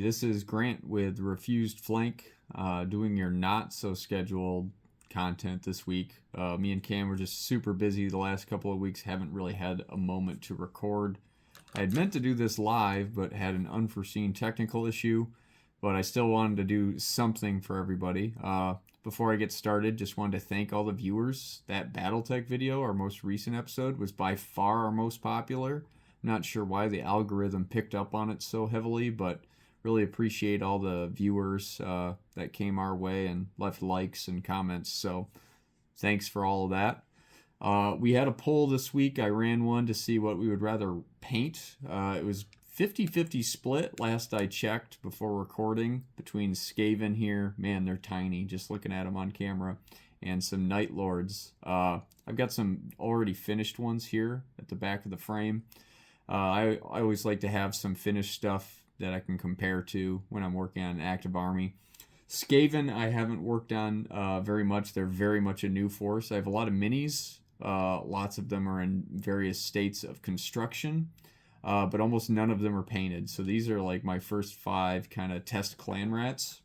this is Grant with Refused Flank, doing your not so scheduled content this week. Me and Cam were just super busy the last couple of weeks, haven't really had a moment to record. I had meant to do this live, but had an unforeseen technical issue, but I still wanted to do something for everybody. Before I get started, just wanted to thank all the viewers. That Battletech video, our most recent episode, was by far our most popular. I'm not sure why the algorithm picked up on it so heavily, but really appreciate all the viewers that came our way and left likes and comments. So thanks for all of that. We had a poll this week. I ran one to see what we would rather paint. It was 50-50 split last I checked before recording between skaven here. Man, they're tiny, just looking at them on camera. And some nightlords. I've got some already finished ones here at the back of the frame. I always like to have some finished stuff that I can compare to when I'm working on an active army. Skaven I haven't worked on very much. They're very much a new force. I have a lot of minis. Lots of them are in various states of construction, but almost none of them are painted. So these are like my first 5 kind of test clan rats.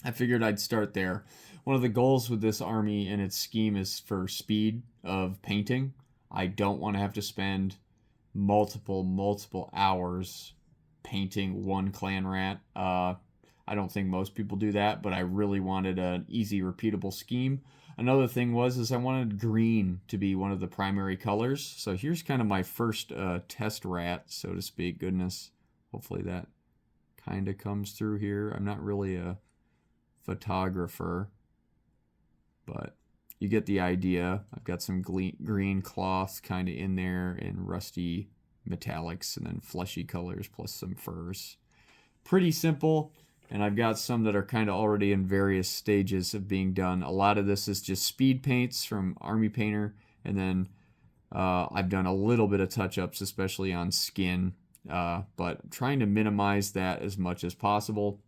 I figured I'd start there. One of the goals with this army and its scheme is for speed of painting. I don't want to have to spend multiple hours painting one clan rat. I don't think most people do that, but I really wanted an easy, repeatable scheme. Another thing is I wanted green to be one of the primary colors. So here's kind of my first test rat, so to speak. Goodness, hopefully that kind of comes through here. I'm not really a photographer, but you get the idea. I've got some green cloth kind of in there and rusty metallics and then fleshy colors plus some furs. Pretty simple, and I've got some that are kind of already in various stages of being done. A lot of this is just speed paints from Army Painter, and then I've done a little bit of touch-ups, especially on skin, but trying to minimize that as much as possible.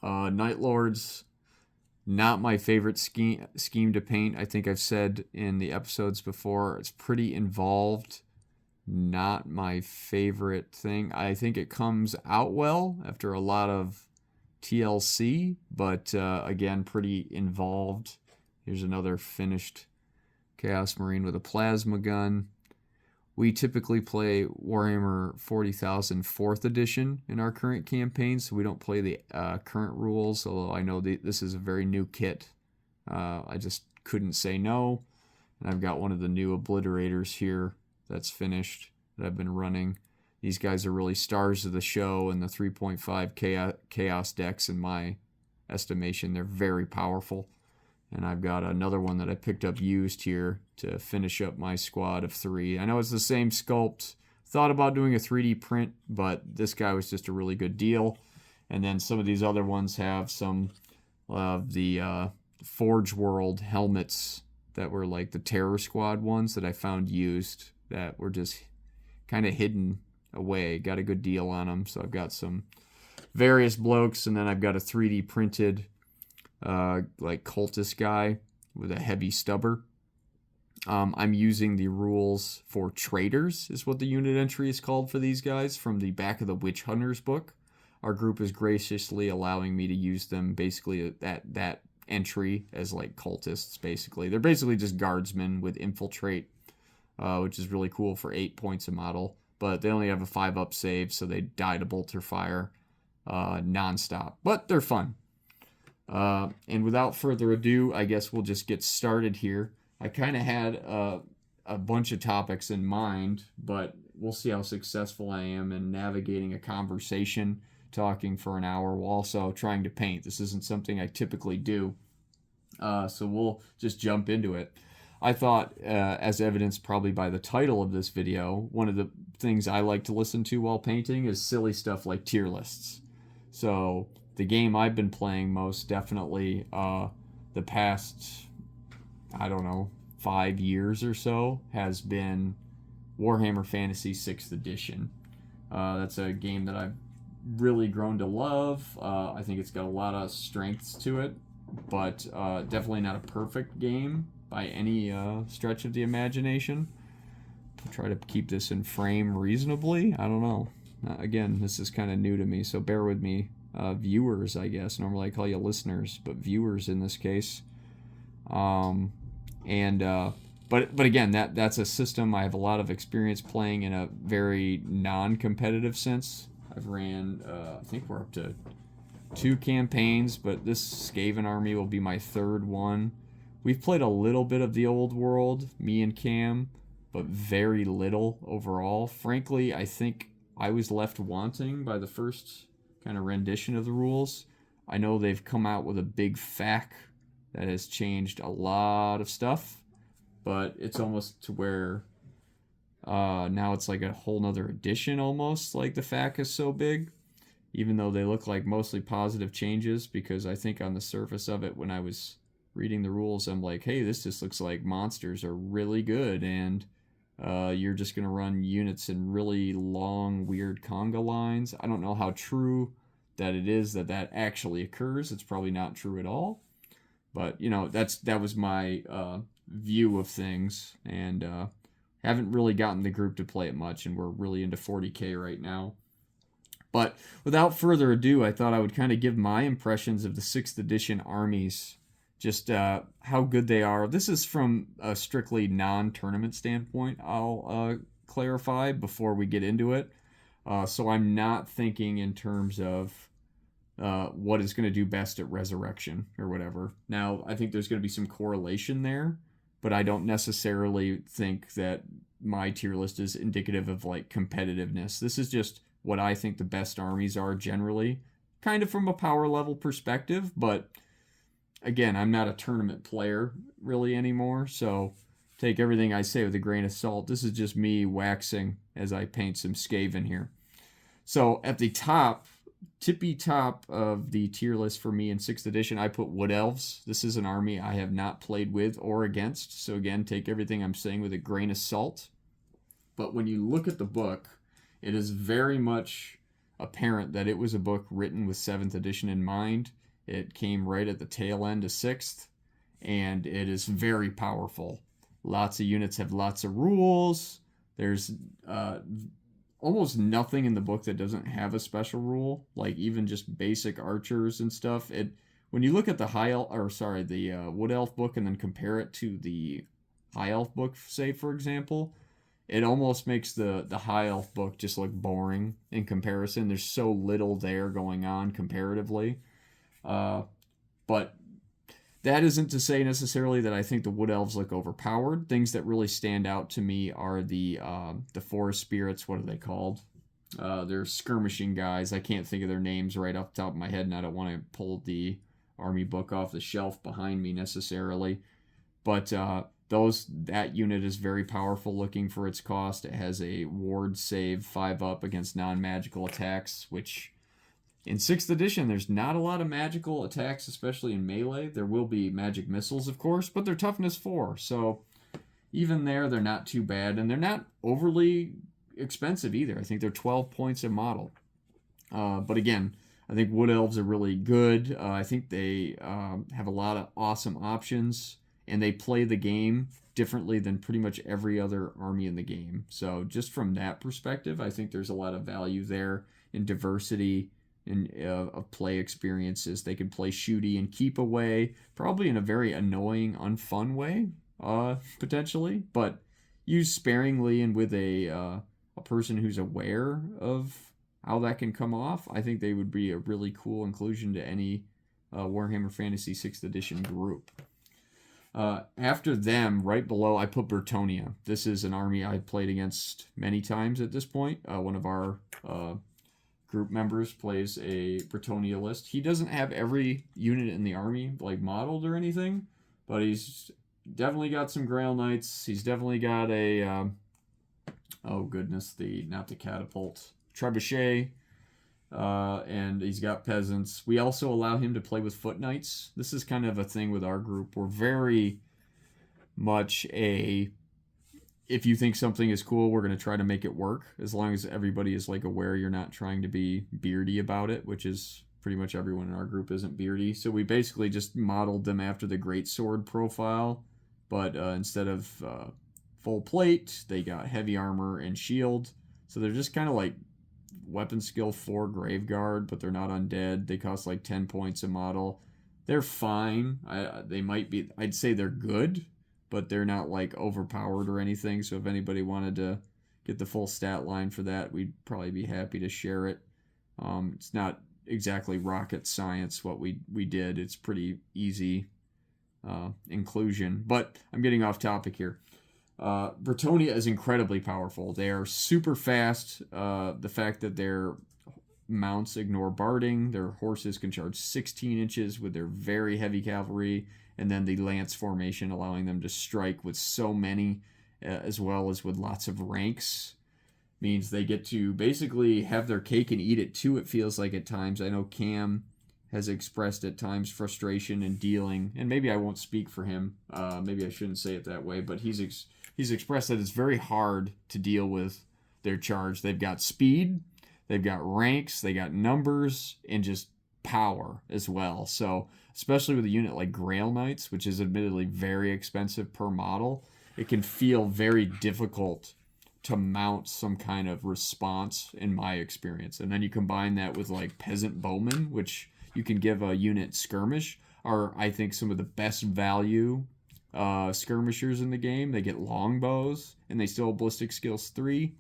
Nightlords, not my favorite scheme to paint. I think I've said in the episodes before, it's pretty involved. Not my favorite thing. I think it comes out well after a lot of TLC, but again, pretty involved. Here's another finished Chaos Marine with a plasma gun. We typically play Warhammer 40,000 4th edition in our current campaign, so we don't play the current rules, although I know this is a very new kit. I just couldn't say no. And I've got one of the new obliterators here that's finished that I've been running. These guys are really stars of the show in the 3.5 Chaos decks in my estimation. They're very powerful. And I've got another one that I picked up used here to finish up my squad of 3. I know it's the same sculpt. Thought about doing a 3D print, but this guy was just a really good deal. And then some of these other ones have some of the Forge World helmets that were like the Terror Squad ones that I found used that were just kind of hidden away. Got a good deal on them. So I've got some various blokes, and then I've got a 3D printed like cultist guy with a heavy stubber. I'm using the rules for traders is what the unit entry is called for these guys from the back of the Witch Hunters book. Our group is graciously allowing me to use them basically that entry as like cultists basically. They're basically just guardsmen with infiltrate, which is really cool for 8 points a model, but they only have a 5-up save, so they die to bolter fire nonstop, but they're fun. And without further ado, I guess we'll just get started here. I kind of had a bunch of topics in mind, but we'll see how successful I am in navigating a conversation, talking for an hour while also trying to paint. This isn't something I typically do, so we'll just jump into it. I thought, as evidenced probably by the title of this video, one of the things I like to listen to while painting is silly stuff like tier lists. So the game I've been playing most definitely the past, I don't know, 5 years or so has been Warhammer Fantasy 6th edition. That's a game that I've really grown to love. I think it's got a lot of strengths to it, but definitely not a perfect game by any stretch of the imagination. I'll try to keep this in frame reasonably. I don't know. Again, this is kind of new to me, so bear with me. Viewers, I guess. Normally I call you listeners, but viewers in this case. Um, and but again, that's a system I have a lot of experience playing in a very non-competitive sense. I've ran, I think we're up to 2 campaigns, but this Skaven army will be my 3rd one. We've played a little bit of the old world, me and Cam, but very little overall. Frankly, I think I was left wanting by the first kind of rendition of the rules. I know they've come out with a big FAQ that has changed a lot of stuff, but it's almost to where now it's like a whole nother edition almost, like the FAQ is so big, even though they look like mostly positive changes, because I think on the surface of it, when I was reading the rules, I'm like, hey, this just looks like monsters are really good, and you're just going to run units in really long, weird conga lines. I don't know how true that it is that actually occurs. It's probably not true at all. But, that was my view of things, and haven't really gotten the group to play it much, and we're really into 40k right now. But without further ado, I thought I would kind of give my impressions of the 6th edition armies, just how good they are. This is from a strictly non-tournament standpoint, I'll clarify before we get into it. So I'm not thinking in terms of what is going to do best at Resurrection or whatever. Now, I think there's going to be some correlation there, but I don't necessarily think that my tier list is indicative of like competitiveness. This is just what I think the best armies are generally, kind of from a power level perspective, but again, I'm not a tournament player really anymore, so take everything I say with a grain of salt. This is just me waxing as I paint some Skaven here. So at the top, tippy top of the tier list for me in 6th edition, I put Wood Elves. This is an army I have not played with or against, so again, take everything I'm saying with a grain of salt. But when you look at the book, it is very much apparent that it was a book written with 7th edition in mind. It came right at the tail end of 6th, and it is very powerful. Lots of units have lots of rules. There's almost nothing in the book that doesn't have a special rule, like even just basic archers and stuff. When you look at the Wood Elf book and then compare it to the High Elf book, say for example, it almost makes the High Elf book just look boring in comparison. There's so little there going on comparatively. But that isn't to say necessarily that I think the Wood Elves look overpowered. Things that really stand out to me are the Forest Spirits. What are they called? They're skirmishing guys. I can't think of their names right off the top of my head, and I don't want to pull the army book off the shelf behind me necessarily. But that unit is very powerful looking for its cost. It has a ward save 5+ against non-magical attacks, which in 6th edition, there's not a lot of magical attacks, especially in melee. There will be magic missiles, of course, but they're toughness 4. So even there, they're not too bad. And they're not overly expensive either. I think they're 12 points a model. But again, I think Wood Elves are really good. I think they have a lot of awesome options, and they play the game differently than pretty much every other army in the game. So just from that perspective, I think there's a lot of value there in diversity of play experiences. They can play shooty and keep away, probably in a very annoying, unfun way, potentially, but used sparingly and with a person who's aware of how that can come off. I think they would be a really cool inclusion to any Warhammer Fantasy 6th edition group. After them, right below, I put Bretonnia. This is an army I've played against many times at this point. One of our group members plays a Bretonnia list. He doesn't have every unit in the army like modeled or anything, but he's definitely got some Grail Knights. He's definitely got a not the catapult, trebuchet, and he's got peasants. We also allow him to play with foot knights. This is kind of a thing with our group. We're very much if you think something is cool, we're going to try to make it work, as long as everybody is like aware you're not trying to be beardy about it, which is pretty much everyone in our group isn't beardy. So we basically just modeled them after the greatsword profile, but instead of full plate, they got heavy armor and shield. So they're just kind of like weapon skill 4 Graveguard, but they're not undead. They cost like 10 points a model. They're fine. They might be, I'd say they're good, but they're not like overpowered or anything. So if anybody wanted to get the full stat line for that, we'd probably be happy to share it. It's not exactly rocket science what we did. It's pretty easy inclusion. But I'm getting off topic here. Bretonia is incredibly powerful. They are super fast. The fact that their mounts ignore barding, their horses can charge 16 inches with their very heavy cavalry, and then the lance formation allowing them to strike with so many, as well as with lots of ranks, means they get to basically have their cake and eat it too, it feels like at times. I know Cam has expressed at times frustration in dealing, and maybe I won't speak for him. Maybe I shouldn't say it that way, but he's expressed that it's very hard to deal with their charge. They've got speed, they've got ranks, they got numbers, and just power as well. So especially with a unit like Grail Knights, which is admittedly very expensive per model, it can feel very difficult to mount some kind of response in my experience. And then you combine that with like Peasant Bowmen, which you can give a unit skirmish, are I think some of the best value skirmishers in the game. They get longbows and they still have ballistic skills 3.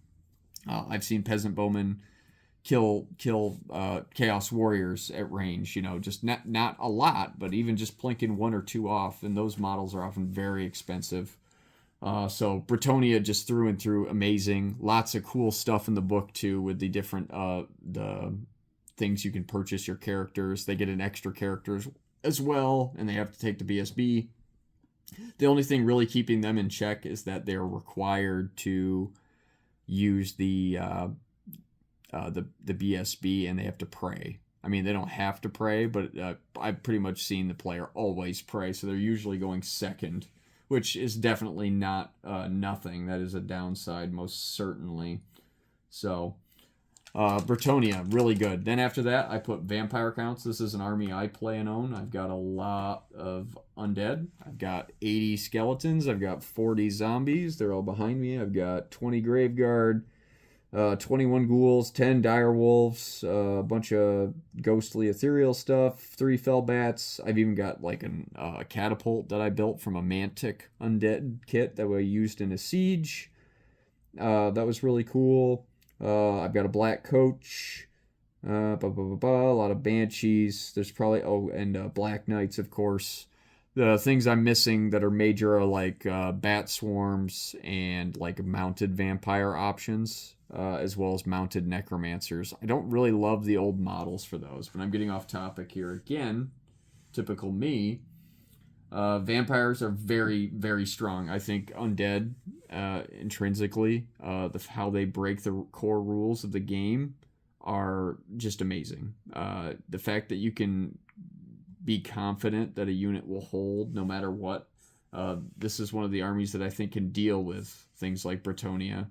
I've seen Peasant Bowmen kill Chaos Warriors at range, just not a lot, but even just plinking 1 or 2 off, and those models are often very expensive. So Bretonia just through and through amazing. Lots of cool stuff in the book too, with the different the things you can purchase your characters. They get an extra characters as well, and they have to take the BSB. The only thing really keeping them in check is that they're required to use the BSB, and they have to pray. I mean, they don't have to pray, but I've pretty much seen the player always pray, so they're usually going second, which is definitely not nothing. That is a downside, most certainly. So, Bretonia, really good. Then after that, I put Vampire Counts. This is an army I play and own. I've got a lot of undead. I've got 80 skeletons. I've got 40 zombies. They're all behind me. I've got 20 Graveguard, 21 ghouls, 10 dire wolves, a bunch of ghostly ethereal stuff, 3 fell bats. I've even got like a catapult that I built from a Mantic undead kit that we used in a siege. That was really cool. I've got a black coach, a lot of banshees. There's probably, and black knights, of course. The things I'm missing that are major are like bat swarms and like mounted vampire options, as well as mounted necromancers. I don't really love the old models for those, but I'm getting off topic here again. Typical me. Vampires are very, very strong. I think undead, intrinsically, how they break the core rules of the game are just amazing. The fact that you can be confident that a unit will hold no matter what. This is one of the armies that I think can deal with things like Bretonia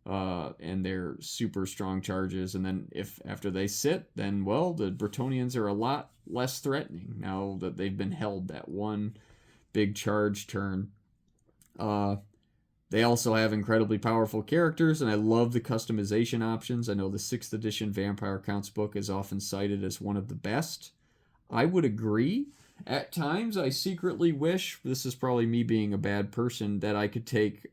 and their super strong charges. And then if after they sit, then, well, the Bretonians are a lot less threatening now that they've been held that one big charge turn. They also have incredibly powerful characters, and I love the customization options. I know the 6th edition Vampire Counts book is often cited as one of the best. I would agree. At times, I secretly wish, this is probably me being a bad person, that I could take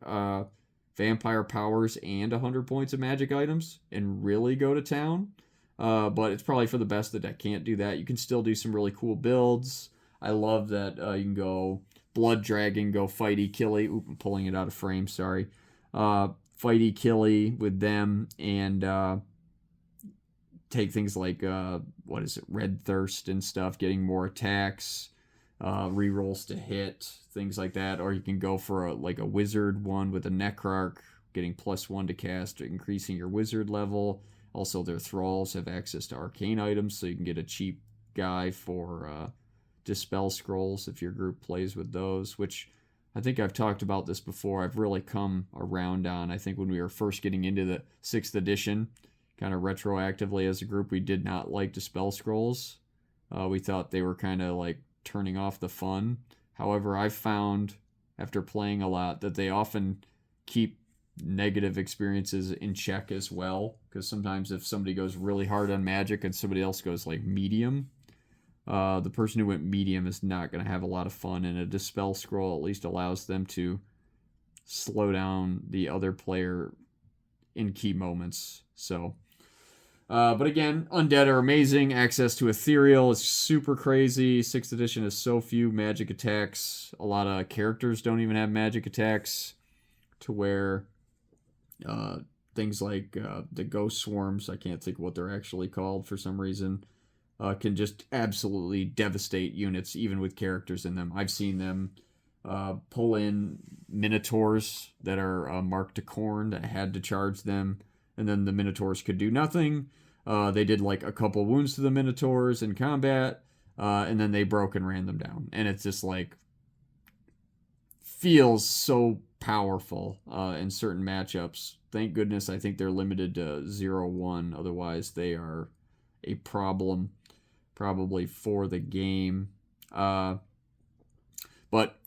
vampire powers and 100 points of magic items and really go to town. But it's probably for the best that I can't do that. You can still do some really cool builds. I love that you can go Blood Dragon, go Fighty Killy. Oop, I'm pulling it out of frame, sorry. Fighty Killy with them, and take things like, Red Thirst and stuff, getting more attacks, rerolls to hit, things like that. Or you can go for a wizard one with a Necrarch, getting +1 to cast, increasing your wizard level. Also, their thralls have access to arcane items, so you can get a cheap guy for Dispel Scrolls if your group plays with those, which I think I've talked about this before. I've really come around on. I think when we were first getting into the 6th edition, kind of retroactively as a group, we did not like Dispel Scrolls. We thought they were kind of like turning off the fun. However, I've found after playing a lot that they often keep negative experiences in check as well. Because sometimes if somebody goes really hard on magic and somebody else goes like medium, the person who went medium is not going to have a lot of fun. And a dispel scroll at least allows them to slow down the other player in key moments. So, but again, undead are amazing. Access to ethereal is super crazy. 6th edition has so few magic attacks. A lot of characters don't even have magic attacks, to where things like the ghost swarms, I can't think of what they're actually called for some reason, can just absolutely devastate units even with characters in them. I've seen them pull in minotaurs that are marked to Khorne that had to charge them, and then the minotaurs could do nothing. They did like a couple wounds to the minotaurs in combat, and then they broke and ran them down. And it's just like, feels so powerful in certain matchups. Thank goodness I think they're limited to 0-1. Otherwise, they are a problem probably for the game. But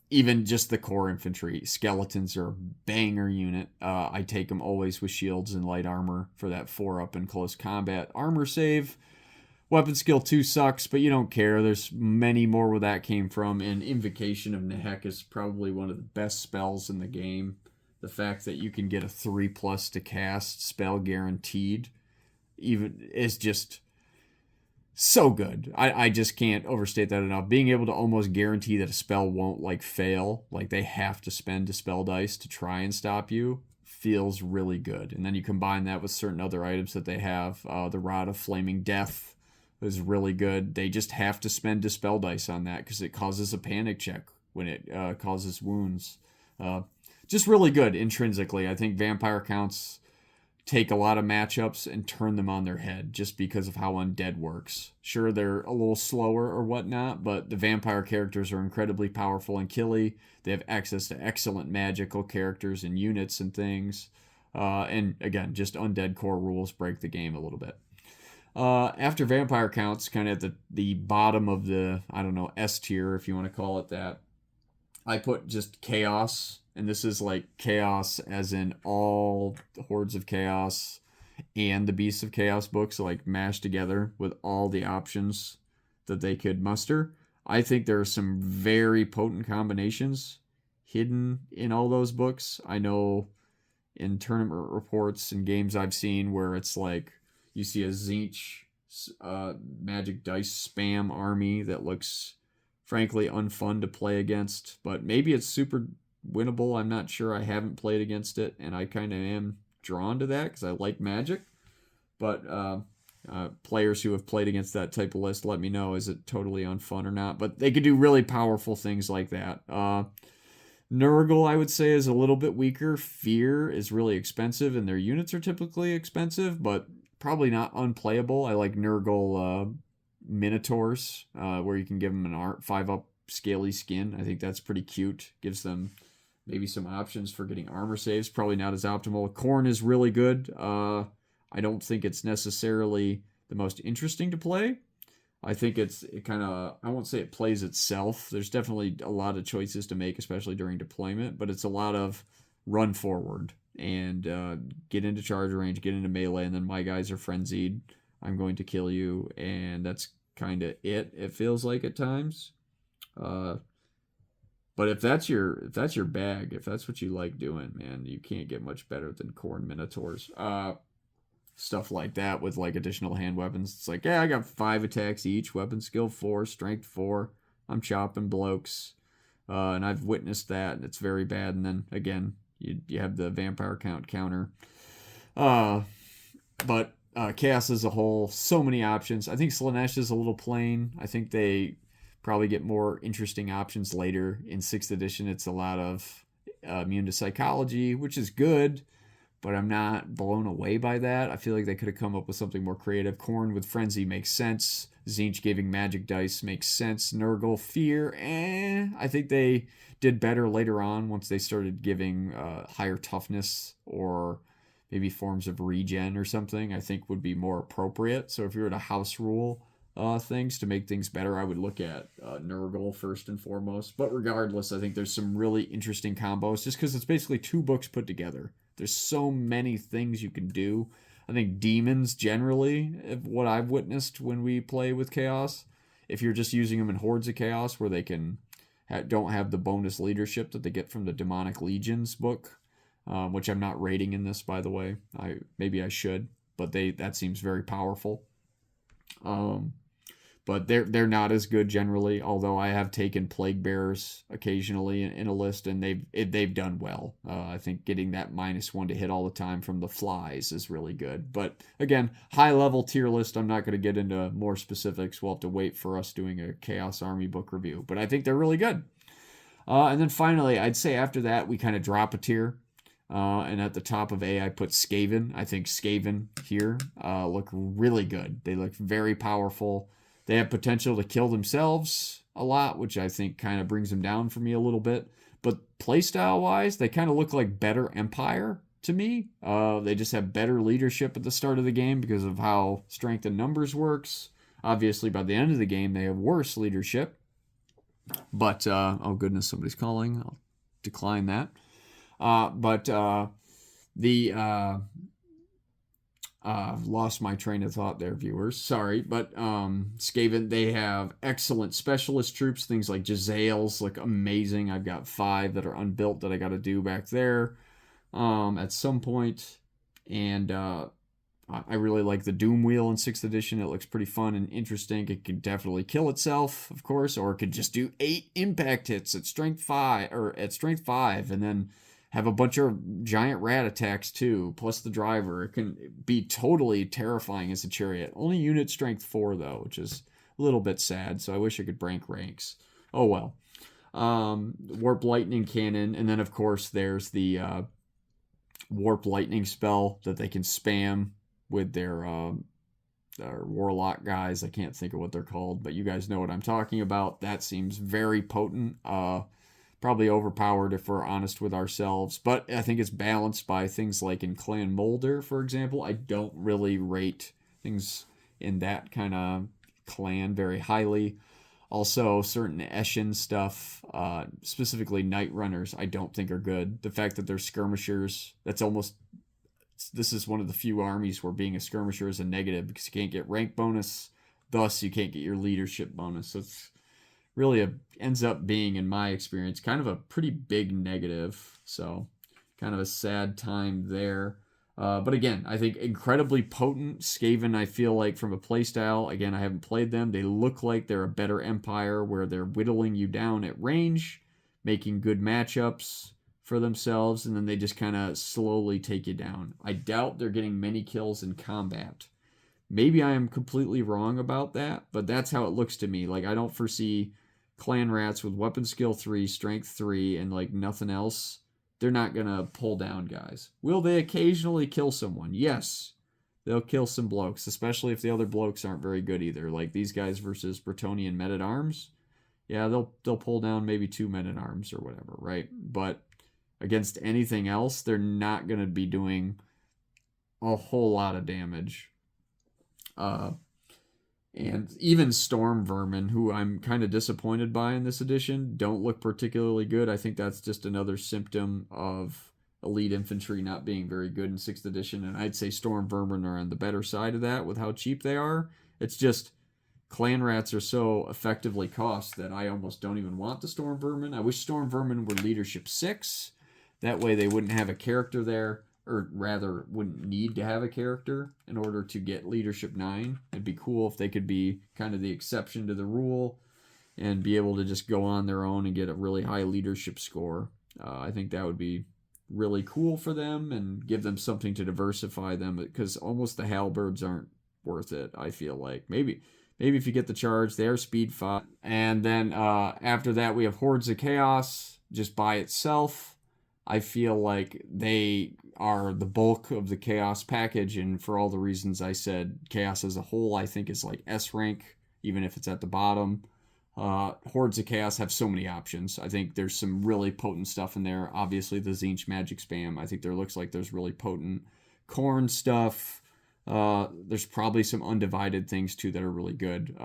even just the core infantry, skeletons are a banger unit. I take them always with shields and light armor for that 4-up in close combat. Armor save, weapon skill 2 sucks, but you don't care. There's many more where that came from, and Invocation of Nehek is probably one of the best spells in the game. The fact that you can get a 3+ to cast spell guaranteed even is just so good. I just can't overstate that enough. Being able to almost guarantee that a spell won't like fail, like they have to spend dispel dice to try and stop you, feels really good. And then you combine that with certain other items that they have. The Rod of Flaming Death is really good. They just have to spend dispel dice on that because it causes a panic check when it causes wounds. Just really good intrinsically. I think vampire counts take a lot of matchups and turn them on their head just because of how undead works. Sure, they're a little slower or whatnot, but the vampire characters are incredibly powerful and killy. They have access to excellent magical characters and units and things. And again, just undead core rules break the game a little bit. After vampire counts, kind of at the bottom of the, I don't know, S tier, if you want to call it that, I put just chaos. And this is like chaos as in all the Hordes of Chaos and the Beasts of Chaos books, like mashed together with all the options that they could muster. I think there are some very potent combinations hidden in all those books. I know in tournament reports and games I've seen where it's like you see a Tzeentch magic dice spam army that looks frankly unfun to play against, but maybe it's super winnable. I'm not sure. I haven't played against it, and I kind of am drawn to that because I like magic. But players who have played against that type of list, let me know, is it totally unfun or not? But they could do really powerful things like that. Nurgle, I would say, is a little bit weaker. Fear is really expensive, and their units are typically expensive, but probably not unplayable. I like Nurgle Minotaurs, where you can give them an 5-up scaly skin. I think that's pretty cute. Gives them maybe some options for getting armor saves. Probably not as optimal. Khorne is really good. I don't think it's necessarily the most interesting to play. I think it kind of, I won't say it plays itself. There's definitely a lot of choices to make, especially during deployment, but it's a lot of run forward and get into charge range, get into melee, and then my guys are frenzied. I'm going to kill you, and that's kind of it feels like at times. But if that's your bag, if that's what you like doing, man, you can't get much better than Khorne Minotaurs. Stuff like that with like additional hand weapons. It's like, yeah, I got 5 attacks each, weapon skill 4, strength 4. I'm chopping blokes. And I've witnessed that, and it's very bad. And then again, you have the vampire count counter. But Chaos as a whole, so many options. I think Slaanesh is a little plain. I think they probably get more interesting options later. In 6th edition, it's a lot of immune to psychology, which is good, but I'm not blown away by that. I feel like they could have come up with something more creative. Khorne with Frenzy makes sense. Tzeentch giving magic dice makes sense. Nurgle, Fear, I think they did better later on once they started giving higher toughness or maybe forms of regen or something, I think would be more appropriate. So if you were to house rule things to make things better, I would look at Nurgle first and foremost. But regardless, I think there's some really interesting combos just because it's basically 2 books put together. There's so many things you can do. I think demons generally, what I've witnessed when we play with chaos, if you're just using them in hordes of chaos where they can don't have the bonus leadership that they get from the demonic legions book, which I'm not rating in this, by the way. Maybe I should, but that seems very powerful. But they're not as good generally. Although I have taken plague bearers occasionally in a list, and they've done well. I think getting that -1 to hit all the time from the flies is really good. But again, high level tier list. I'm not going to get into more specifics. We'll have to wait for us doing a Chaos Army book review. But I think they're really good. And then finally, I'd say after that we kind of drop a tier. And at the top of A, I put Skaven. I think Skaven here look really good. They look very powerful. They have potential to kill themselves a lot, which I think kind of brings them down for me a little bit. But playstyle-wise, they kind of look like better Empire to me. They just have better leadership at the start of the game because of how strength in numbers works. Obviously, by the end of the game, they have worse leadership. But, oh goodness, somebody's calling. I'll decline that. Lost my train of thought there, viewers. Sorry, but Skaven, they have excellent specialist troops. Things like Jezzails look amazing. I've got 5 that are unbuilt that I got to do back there at some point. And I really like the Doom Wheel in 6th edition. It looks pretty fun and interesting. It could definitely kill itself, of course, or it could just do 8 impact hits at strength 5 and then have a bunch of giant rat attacks too, plus the driver. It can be totally terrifying as a chariot. Only unit strength 4 though, which is a little bit sad. So I wish I could rank ranks. Oh well. Warp lightning cannon, and then of course there's the warp lightning spell that they can spam with their warlock guys. I can't think of what they're called, but you guys know what I'm talking about. That seems very potent. Probably overpowered if we're honest with ourselves, but I think it's balanced by things like in Clan Molder, for example. I don't really rate things in that kind of clan very highly. Also, certain Eshin stuff, specifically Night Runners, I don't think are good. The fact that they're skirmishers, this is one of the few armies where being a skirmisher is a negative because you can't get rank bonus, thus you can't get your leadership bonus. So it's really ends up being, in my experience, kind of a pretty big negative. So kind of a sad time there. But again, I think incredibly potent. Skaven, I feel like from a playstyle, again, I haven't played them. They look like they're a better Empire where they're whittling you down at range, making good matchups for themselves, and then they just kind of slowly take you down. I doubt they're getting many kills in combat. Maybe I am completely wrong about that, but that's how it looks to me. Like, I don't foresee clan rats with weapon skill 3, strength 3, and like nothing else. They're not going to pull down guys. Will they occasionally kill someone? Yes. They'll kill some blokes, especially if the other blokes aren't very good either. Like these guys versus Bretonnian men-at-arms. Yeah, they'll pull down maybe 2 men-at-arms or whatever, right? But against anything else, they're not going to be doing a whole lot of damage. And even Storm Vermin, who I'm kind of disappointed by in this edition, don't look particularly good. I think that's just another symptom of elite infantry not being very good in 6th edition. And I'd say Storm Vermin are on the better side of that with how cheap they are. It's just clan rats are so effectively cost that I almost don't even want the Storm Vermin. I wish Storm Vermin were leadership 6. That way they wouldn't have a character there. Or rather, wouldn't need to have a character in order to get leadership 9. It'd be cool if they could be kind of the exception to the rule and be able to just go on their own and get a really high leadership score. I think that would be really cool for them and give them something to diversify them, because almost the halberds aren't worth it, I feel like. Maybe if you get the charge, they are speed 5. And then after that, we have Hordes of Chaos just by itself. I feel like they are the bulk of the Chaos package, and for all the reasons I said, Chaos as a whole, I think, is like S rank, even if it's at the bottom. Hordes of Chaos have so many options. I think there's some really potent stuff in there. Obviously, the Tzeentch magic spam. I think there looks like there's really potent Khorne stuff. There's probably some undivided things, too, that are really good.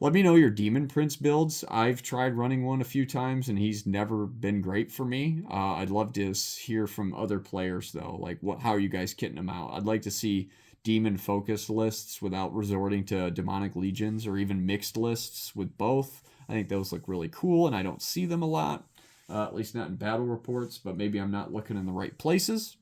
Let me know your Demon Prince builds. I've tried running one a few times and he's never been great for me. I'd love to hear from other players though, like how are you guys kitting them out? I'd like to see demon focused lists without resorting to demonic legions, or even mixed lists with both. I think those look really cool and I don't see them a lot, at least not in battle reports, but maybe I'm not looking in the right places.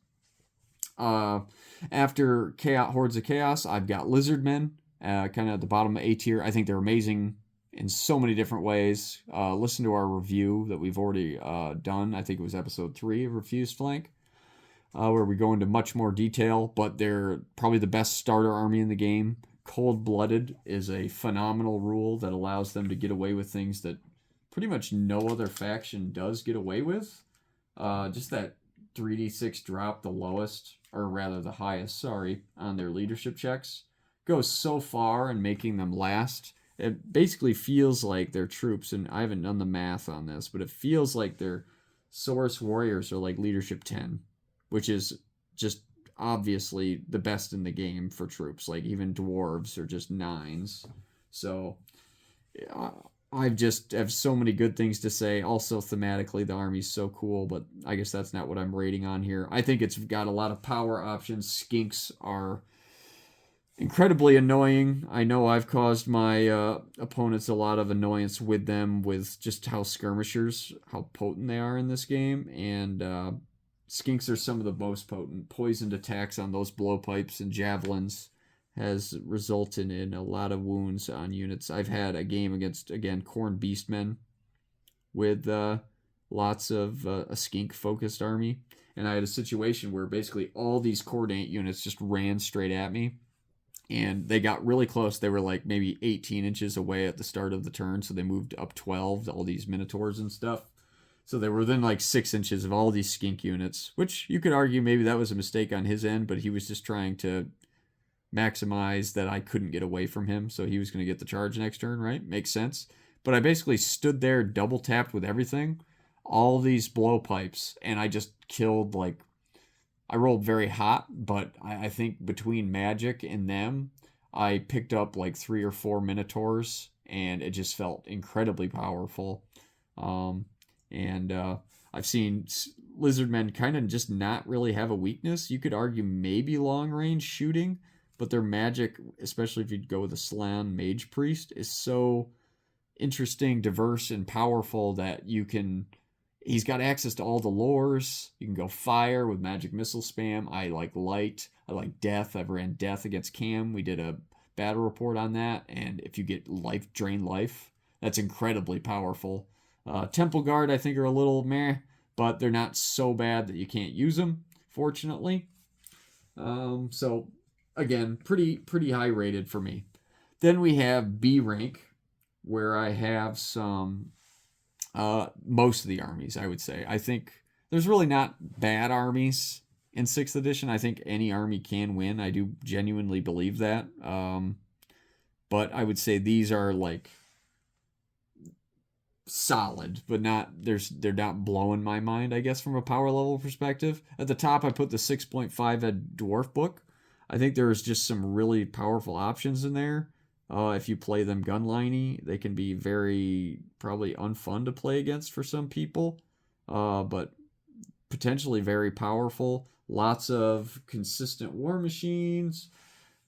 After Chaos, Hordes of Chaos, I've got Lizardmen, kind of at the bottom of A tier. I think they're amazing in so many different ways. Listen to our review that we've already done. I think it was episode 3 of Refused Flank, where we go into much more detail, but they're probably the best starter army in the game. Cold-Blooded is a phenomenal rule that allows them to get away with things that pretty much no other faction does get away with. Just that 3d6 drop, the lowest, or rather the highest, sorry, on their leadership checks, goes so far in making them last. It basically feels like their troops, and I haven't done the math on this, but it feels like their Source Warriors are like leadership 10, which is just obviously the best in the game for troops. Like even dwarves are just 9s. So I just have so many good things to say. Also, thematically, the army's so cool, but I guess that's not what I'm rating on here. I think it's got a lot of power options. Skinks are incredibly annoying. I know I've caused my opponents a lot of annoyance with them, with just how skirmishers, how potent they are in this game. And skinks are some of the most potent. Poisoned attacks on those blowpipes and javelins has resulted in a lot of wounds on units. I've had a game against, again, Khorne Beastmen with lots of a skink-focused army. And I had a situation where basically all these coordinate units just ran straight at me. And they got really close. They were like maybe 18 inches away at the start of the turn, so they moved up 12 to all these Minotaurs and stuff. So they were within like 6 inches of all these skink units, which you could argue maybe that was a mistake on his end, but he was just trying to maximize that I couldn't get away from him, so he was going to get the charge next turn, right? Makes sense. But I basically stood there double tapped with everything, all these blowpipes, and I just killed, like, I rolled very hot, but I think between magic and them, I picked up like 3 or 4 Minotaurs, and it just felt incredibly powerful. And I've seen Lizardmen kind of just not really have a weakness. You could argue maybe long range shooting, but their magic, especially if you go with a Slann Mage Priest, is so interesting, diverse, and powerful that you can... He's got access to all the lores. You can go fire with magic missile spam. I like light. I like death. I've ran death against Cam. We did a battle report on that. And if you get life, drain life, that's incredibly powerful. Temple Guard, I think, are a little meh, but they're not so bad that you can't use them, fortunately. So, again, pretty high rated for me. Then we have B rank, where I have some... most of the armies, I would say. I think there's really not bad armies in 6th edition. I think any army can win. I do genuinely believe that. But I would say these are like solid, but they're not blowing my mind, I guess, from a power level perspective. At the top, I put the 6.5 Ed Dwarf book. I think there's just some really powerful options in there. If you play them gunliney, they can be very probably unfun to play against for some people, but potentially very powerful. Lots of consistent war machines,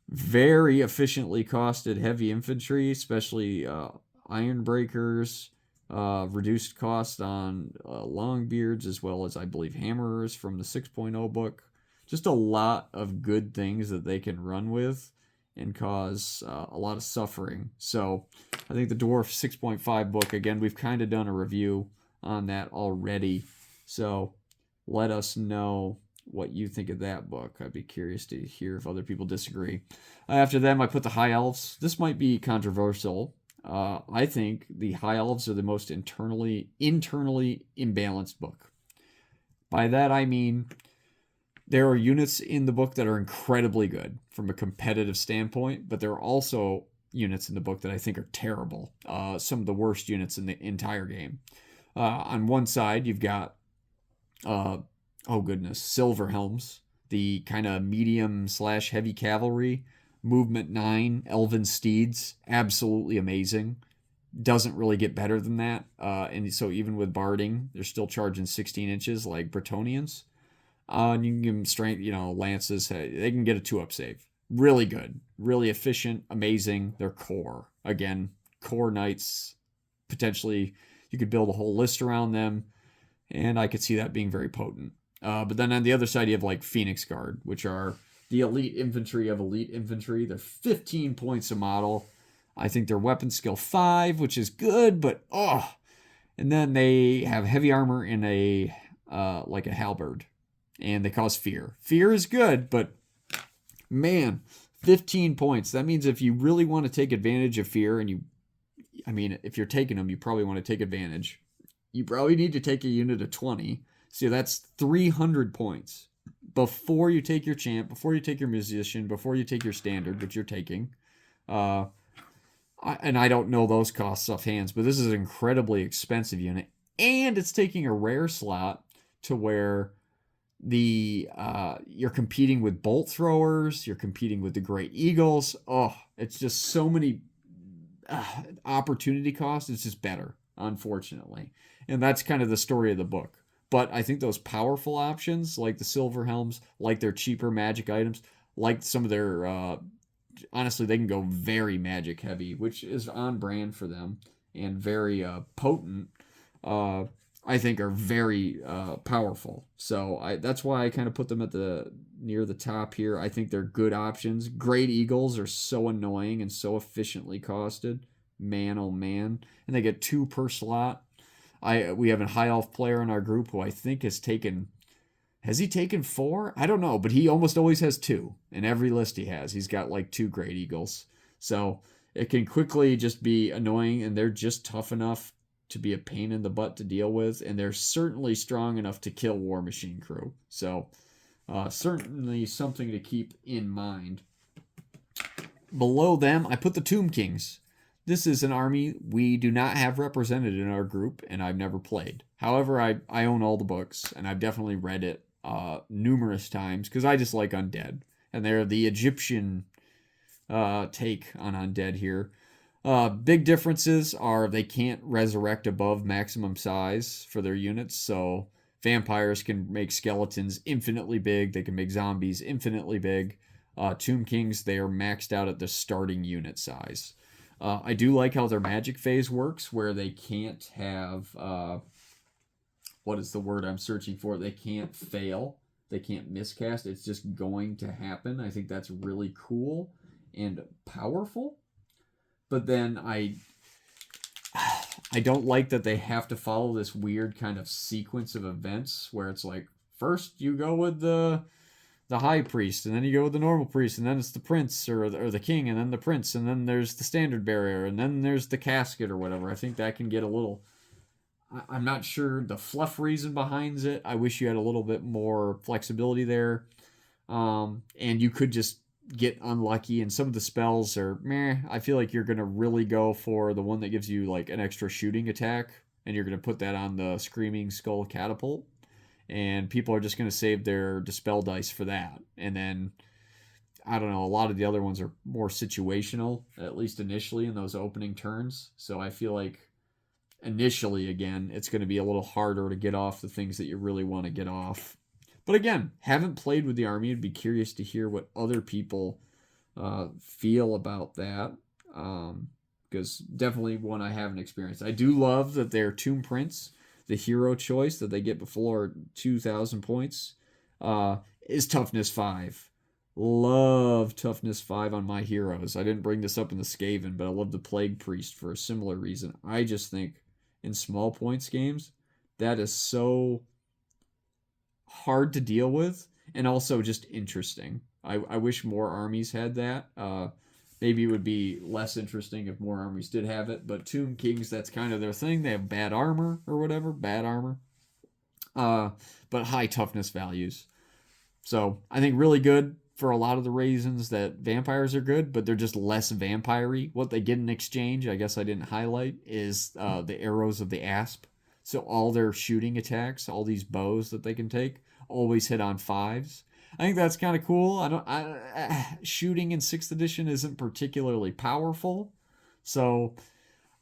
very efficiently costed heavy infantry, especially iron breakers, reduced cost on longbeards, as well as I believe hammerers from the 6.0 book. Just a lot of good things that they can run with and cause a lot of suffering. So I think the Dwarf 6.5 book, again, we've kind of done a review on that already. So let us know what you think of that book. I'd be curious to hear if other people disagree. After them, I put the High Elves. This might be controversial. I think the High Elves are the most internally imbalanced book. By that I mean... there are units in the book that are incredibly good from a competitive standpoint, but there are also units in the book that I think are terrible. Some of the worst units in the entire game. On one side, you've got, Silver Helms, the kind of medium/heavy cavalry. Movement 9, Elven Steeds, absolutely amazing. Doesn't really get better than that. And so even with barding, they're still charging 16 inches like Bretonians. And you can give them strength, lances. They can get a 2-up save. Really good. Really efficient. Amazing. They're core. Again, core knights. Potentially, you could build a whole list around them. And I could see that being very potent. But then on the other side, you have like Phoenix Guard, which are the elite infantry of elite infantry. They're 15 points a model. I think they're weapon skill 5, which is good, but oh. And then they have heavy armor in a like a halberd, and they cause fear. Fear is good, but man, 15 points. That means if you really want to take advantage of fear, and if you're taking them, you probably want to take advantage. You probably need to take a unit of 20. So that's 300 points before you take your champ, before you take your musician, before you take your standard, which you're taking. And I don't know those costs off hands, but this is an incredibly expensive unit. And it's taking a rare slot to where you're competing with bolt throwers, you're competing with the Great Eagles. Oh, it's just so many opportunity costs. It's just better, unfortunately. And that's kind of the story of the book. But I think those powerful options, like the Silver Helms, like their cheaper magic items, like some of their, honestly, they can go very magic heavy, which is on brand for them, and very potent, I think are very powerful. So that's why I kind of put them at near the top here. I think they're good options. Great Eagles are so annoying and so efficiently costed. Man, oh man. And they get 2 per slot. We have a high elf player in our group who I think has taken 4? I don't know, but he almost always has 2 in every list he has. He's got like 2 Great Eagles. So it can quickly just be annoying, and they're just tough enough to be a pain in the butt to deal with, and they're certainly strong enough to kill War Machine Crew. So certainly something to keep in mind. Below them, I put the Tomb Kings. This is an army we do not have represented in our group, and I've never played. However, I own all the books, and I've definitely read it numerous times because I just like undead. And they're the Egyptian take on undead here. Big differences are they can't resurrect above maximum size for their units, so vampires can make skeletons infinitely big. They can make zombies infinitely big. Tomb Kings, they are maxed out at the starting unit size. I do like how their magic phase works, where they can't have, what is the word I'm searching for? They can't fail. They can't miscast. It's just going to happen. I think that's really cool and powerful. But then I don't like that they have to follow this weird kind of sequence of events where it's like, first you go with the high priest, and then you go with the normal priest, and then it's the prince or the king, and then the prince, and then there's the standard bearer, and then there's the casket or whatever. I think that can get a little... I'm not sure the fluff reason behind it. I wish you had a little bit more flexibility there. And you could just get unlucky, and some of the spells are meh. I feel like you're going to really go for the one that gives you like an extra shooting attack, and you're going to put that on the Screaming Skull Catapult. And people are just going to save their dispel dice for that. And then, I don't know, a lot of the other ones are more situational, at least initially in those opening turns. So I feel like initially, again, it's going to be a little harder to get off the things that you really want to get off. But again, haven't played with the army. I'd be curious to hear what other people feel about that. Because definitely one I haven't experienced. I do love that they're Tomb Prince. The hero choice that they get before 2,000 points is Toughness 5. Love Toughness 5 on my heroes. I didn't bring this up in the Skaven, but I love the Plague Priest for a similar reason. I just think in small points games, that is so hard to deal with and also just interesting. I wish more armies had that. Maybe it would be less interesting if more armies did have it, but Tomb Kings, that's kind of their thing. They have bad armor or whatever, bad armor, but high toughness values. So I think really good for a lot of the reasons that vampires are good, but they're just less vampire-y. What they get in exchange, I guess I didn't highlight, is the arrows of the asp. So all their shooting attacks, all these bows that they can take, always hit on 5s. I think that's kind of cool. Shooting in sixth edition isn't particularly powerful, so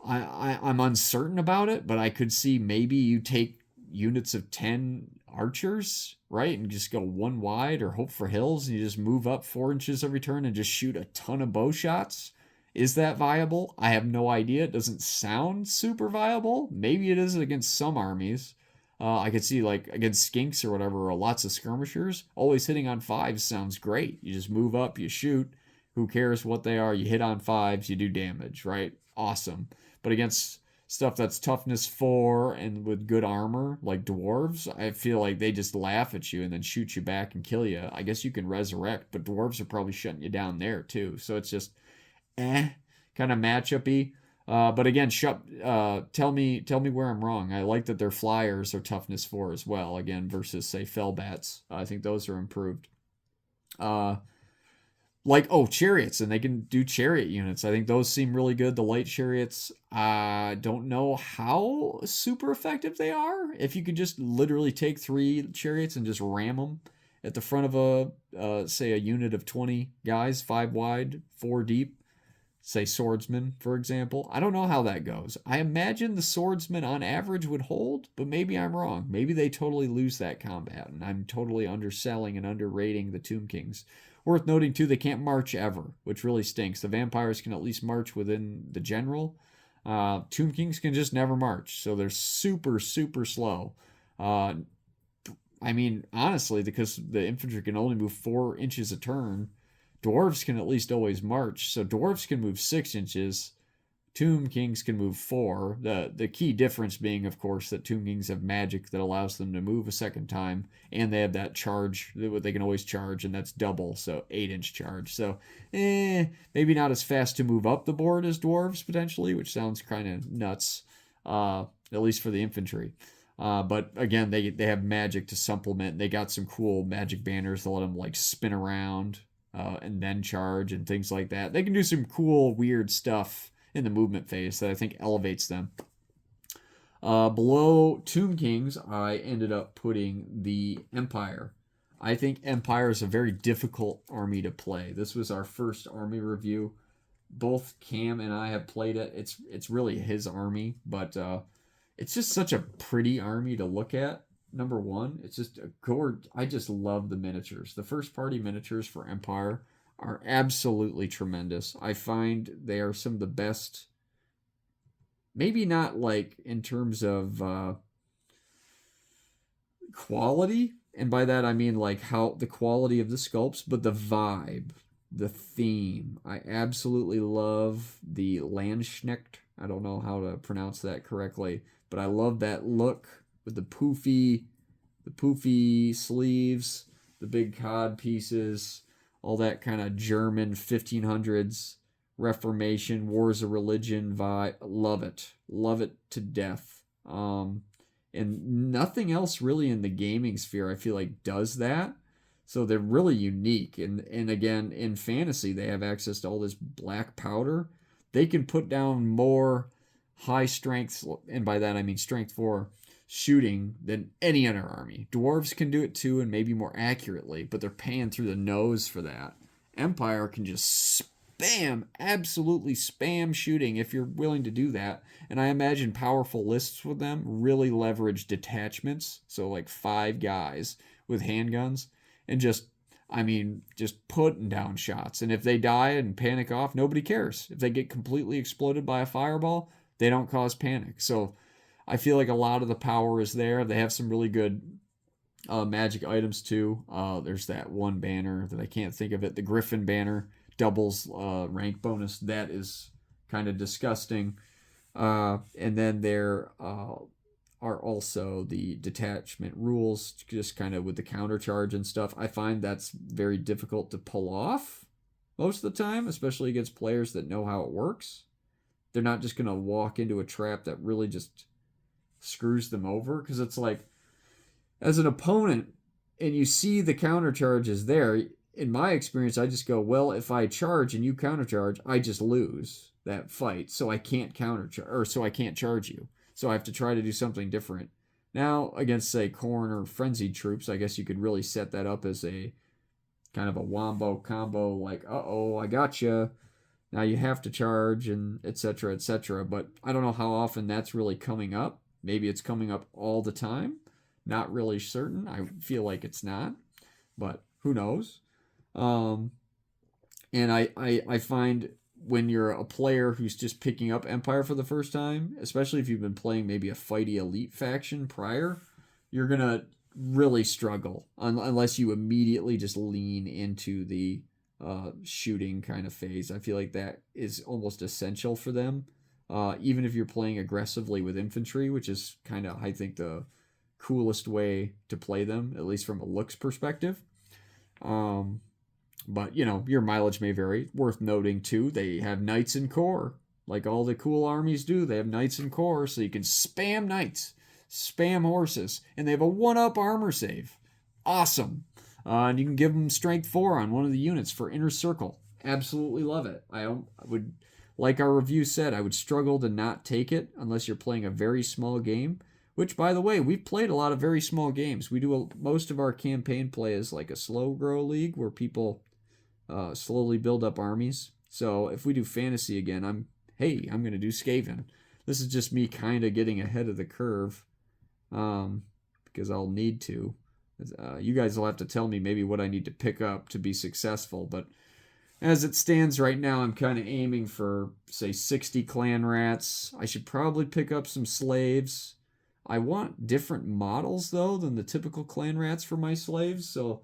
I'm uncertain about it. But I could see maybe you take units of 10 archers, right, and just go one wide or hope for hills, and you just move up 4 inches every turn and just shoot a ton of bow shots. Is that viable? I have no idea. It doesn't sound super viable. Maybe it is against some armies. I could see like against skinks or whatever, or lots of skirmishers. Always hitting on fives sounds great. You just move up, you shoot. Who cares what they are? You hit on fives, you do damage, right? Awesome. But against stuff that's toughness 4 and with good armor, like dwarves, I feel like they just laugh at you and then shoot you back and kill you. I guess you can resurrect, but dwarves are probably shutting you down there too. So it's just kind of matchup-y. But again, tell me where I'm wrong. I like that their flyers are toughness 4 as well. Again, versus say fellbats. I think those are improved. Chariots, and they can do chariot units. I think those seem really good. The light chariots, I don't know how super effective they are. If you could just literally take 3 chariots and just ram them at the front of say a unit of 20 guys, 5 wide, 4 deep, say swordsman, for example. I don't know how that goes. I imagine the swordsman on average would hold, but maybe I'm wrong. Maybe they totally lose that combat, and I'm totally underselling and underrating the Tomb Kings. Worth noting, too, they can't march ever, which really stinks. The vampires can at least march within the general. Tomb Kings can just never march, so they're super, super slow. Honestly, because the infantry can only move 4 inches a turn, dwarves can at least always march. So dwarves can move 6 inches. Tomb Kings can move 4. The key difference being, of course, that Tomb Kings have magic that allows them to move a second time, and they have that charge. They can always charge, and that's double, so 8-inch charge. So, maybe not as fast to move up the board as dwarves, potentially, which sounds kind of nuts, at least for the infantry. But again, they have magic to supplement. They got some cool magic banners that let them like spin around and then charge and things like that. They can do some cool, weird stuff in the movement phase that I think elevates them. Below Tomb Kings, I ended up putting the Empire. I think Empire is a very difficult army to play. This was our first army review. Both Cam and I have played it. It's really his army, but it's just such a pretty army to look at. Number one, it's just a gorgeous. I just love the miniatures. The first party miniatures for Empire are absolutely tremendous. I find they are some of the best. Maybe not like in terms of quality, and by that I mean like how the quality of the sculpts, but the vibe, the theme. I absolutely love the Landsknecht. I don't know how to pronounce that correctly, but I love that look with the poofy sleeves, the big cod pieces, all that kind of German 1500s Reformation, Wars of Religion vibe. Love it to death. And nothing else really in the gaming sphere I feel like does that. So they're really unique. And again, in fantasy, they have access to all this black powder. They can put down more high strength, and by that I mean strength 4 shooting than any other army. Dwarves can do it too, and maybe more accurately, but they're paying through the nose for that. Empire can just absolutely spam shooting if you're willing to do that. And I imagine powerful lists with them really leverage detachments, so like 5 guys with handguns, and just putting down shots. And if they die and panic off, nobody cares. If they get completely exploded by a fireball, they don't cause panic. So I feel like a lot of the power is there. They have some really good magic items too. There's that one banner that I can't think of it. The Griffin banner doubles rank bonus. That is kind of disgusting. And then there are also the detachment rules, just kind of with the counter charge and stuff. I find that's very difficult to pull off most of the time, especially against players that know how it works. They're not just going to walk into a trap that really just screws them over, because it's like, as an opponent, and you see the counter charges there, in my experience, I just go, well, if I charge and you counter charge, I just lose that fight, so I can't so I can't charge you. So I have to try to do something different. Now, against, say, Khorne or Frenzied troops, I guess you could really set that up as a kind of a wombo combo, like, uh-oh, I gotcha. Now you have to charge, and etc., etc. But I don't know how often that's really coming up. Maybe it's coming up all the time. Not really certain. I feel like it's not, but who knows? Um, and I find when you're a player who's just picking up Empire for the first time, especially if you've been playing maybe a fighty elite faction prior, you're gonna really struggle unless you immediately just lean into the shooting kind of phase. I feel like that is almost essential for them. Even if you're playing aggressively with infantry, which is kind of, I think, the coolest way to play them, at least from a looks perspective. Um, but, your mileage may vary. Worth noting, too, they have knights in core. Like all the cool armies do, they have knights in core, so you can spam knights, spam horses, and they have a 1-up armor save. Awesome. And you can give them strength 4 on one of the units for inner circle. Absolutely love it. I would, like our review said, I would struggle to not take it unless you're playing a very small game. Which, by the way, we've played a lot of very small games. We do most of our campaign play is like a slow grow league where people slowly build up armies. So if we do fantasy again, I'm going to do Skaven. This is just me kind of getting ahead of the curve because I'll need to. You guys will have to tell me maybe what I need to pick up to be successful. But as it stands right now, I'm kind of aiming for, say, 60 clan rats. I should probably pick up some slaves. I want different models, though, than the typical clan rats for my slaves. So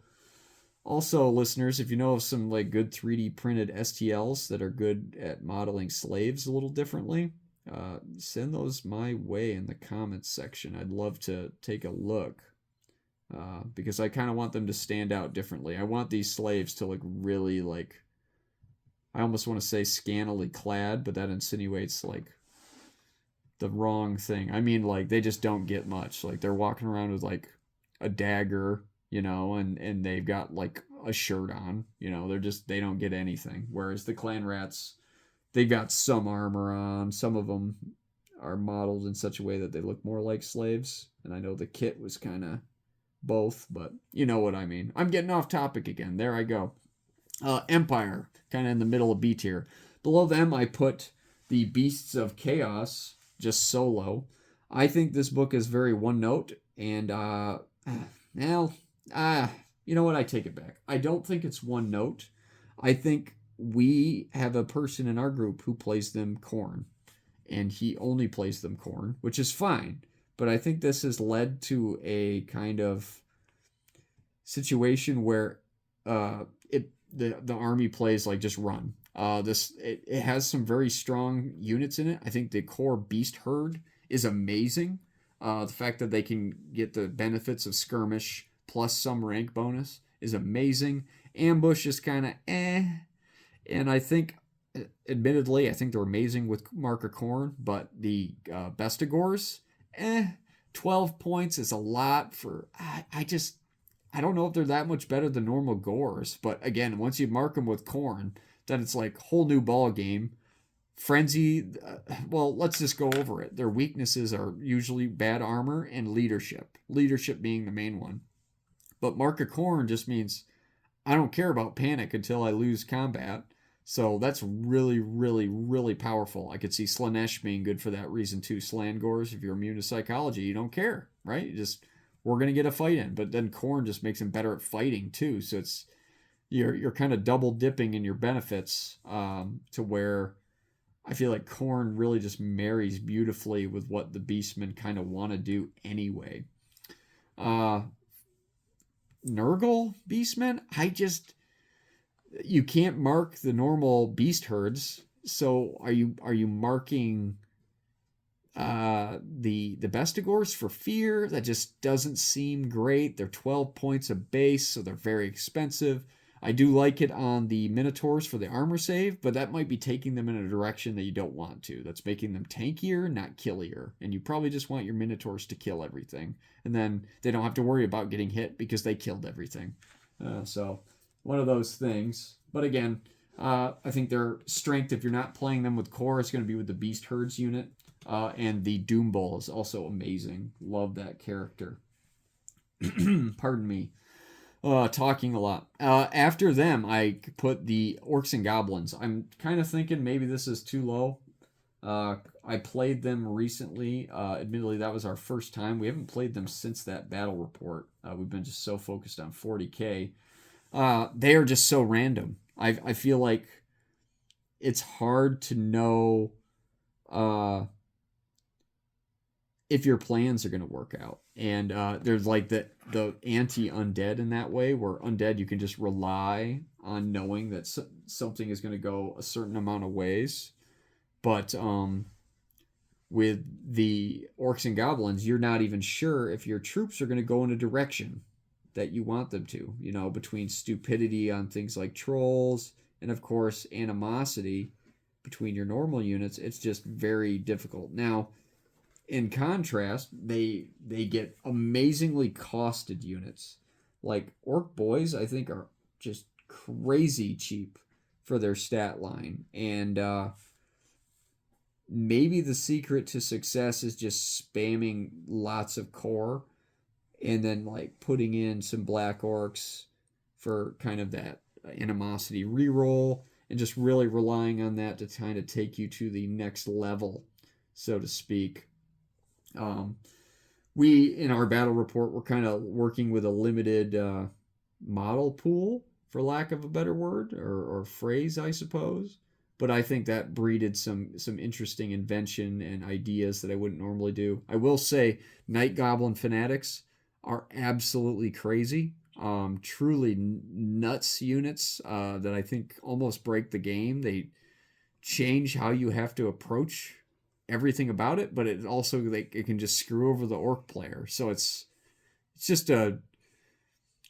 also, listeners, if you know of some like good 3D printed STLs that are good at modeling slaves a little differently, send those my way in the comments section. I'd love to take a look because I kind of want them to stand out differently. I want these slaves to look really like, I almost want to say scantily clad, but that insinuates like the wrong thing. I mean, like they just don't get much. Like they're walking around with like a dagger, and they've got like a shirt on, they don't get anything. Whereas the clan rats, they've got some armor on. Some of them are modeled in such a way that they look more like slaves. And I know the kit was kind of both, but you know what I mean. I'm getting off topic again. There I go. Empire, kind of in the middle of B tier. Below them, I put the Beasts of Chaos, just solo. I think this book is very one note, and now, you know what? I take it back. I don't think it's one note. I think we have a person in our group who plays them Khorne, and he only plays them Khorne, which is fine. But I think this has led to a kind of situation where the army plays like just run. It has some very strong units in it. I think the core beast herd is amazing. The fact that they can get the benefits of skirmish plus some rank bonus is amazing. Ambush is kind of and I think, admittedly, I think they're amazing with Mark of Khorne, but the Bestigors, 12 points is a lot for. I don't know if they're that much better than normal Gores, but again, once you mark them with Khorne, then it's like whole new ball game. Frenzy, well, let's just go over it. Their weaknesses are usually bad armor and leadership. Leadership being the main one. But Mark of Khorne just means I don't care about panic until I lose combat. So that's really, really, really powerful. I could see Slanesh being good for that reason too. Slangors, if you're immune to psychology, you don't care, right? We're gonna get a fight in. But then Khorne just makes him better at fighting too. So you're kind of double dipping in your benefits to where I feel like Khorne really just marries beautifully with what the Beastmen kind of want to do anyway. Nurgle Beastmen, you can't mark the normal beast herds. So are you marking the Bestigors for fear? That just doesn't seem great. They're 12 points a base, so they're very expensive. I do like it on the Minotaurs for the armor save, but that might be taking them in a direction that you don't want to. That's making them tankier, not killier. And you probably just want your Minotaurs to kill everything. And then they don't have to worry about getting hit because they killed everything. So one of those things. But again, I think their strength, if you're not playing them with core, is going to be with the Beast Herds unit. And the Doom Bull is also amazing. Love that character. Pardon me. Talking a lot. After them, I put the orcs and goblins. I'm kind of thinking maybe this is too low. I played them recently. Admittedly, that was our first time. We haven't played them since that battle report. We've been just so focused on 40K. They are just so random. I feel like it's hard to know if your plans are going to work out. And there's like the anti-undead in that way, where undead you can just rely on knowing that something is going to go a certain amount of ways. But with the orcs and goblins, you're not even sure if your troops are going to go in a direction that you want them to. You know, between stupidity on things like trolls and, of course, animosity between your normal units, it's just very difficult. Now, in contrast, they get amazingly costed units. Like orc boys, I think are just crazy cheap for their stat line. And maybe the secret to success is just spamming lots of core and then like putting in some black orcs for kind of that animosity reroll and just really relying on that to kind of take you to the next level, so to speak. We, in our battle report, we're kind of working with a limited model pool, for lack of a better word or phrase, I suppose. But I think that breeded some interesting invention and ideas that I wouldn't normally do. I will say, Night Goblin fanatics are absolutely crazy. Truly nuts units that I think almost break the game. They change how you have to approach everything about it, but it also like it can just screw over the orc player. So it's just a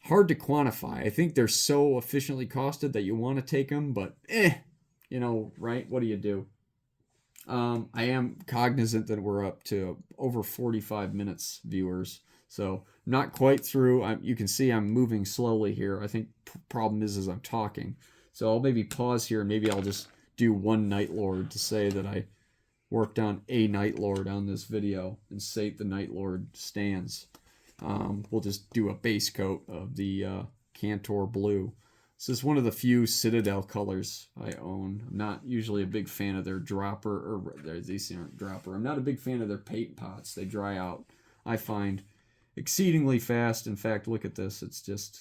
hard to quantify. I think they're so efficiently costed that you want to take them, but you know, right? What do you do? I am cognizant that we're up to over 45 minutes, viewers. So I'm not quite through. You can see I'm moving slowly here. I think problem is I'm talking. So I'll maybe pause here and maybe I'll just do one Night Lord to say that I worked on a Night Lord on this video and sate the Night Lord stands. We'll just do a base coat of the Cantor Blue. This is one of the few Citadel colors I own. I'm not usually a big fan of their dropper, or these aren't dropper. I'm not a big fan of their paint pots. They dry out, I find, exceedingly fast. In fact, look at this. It's just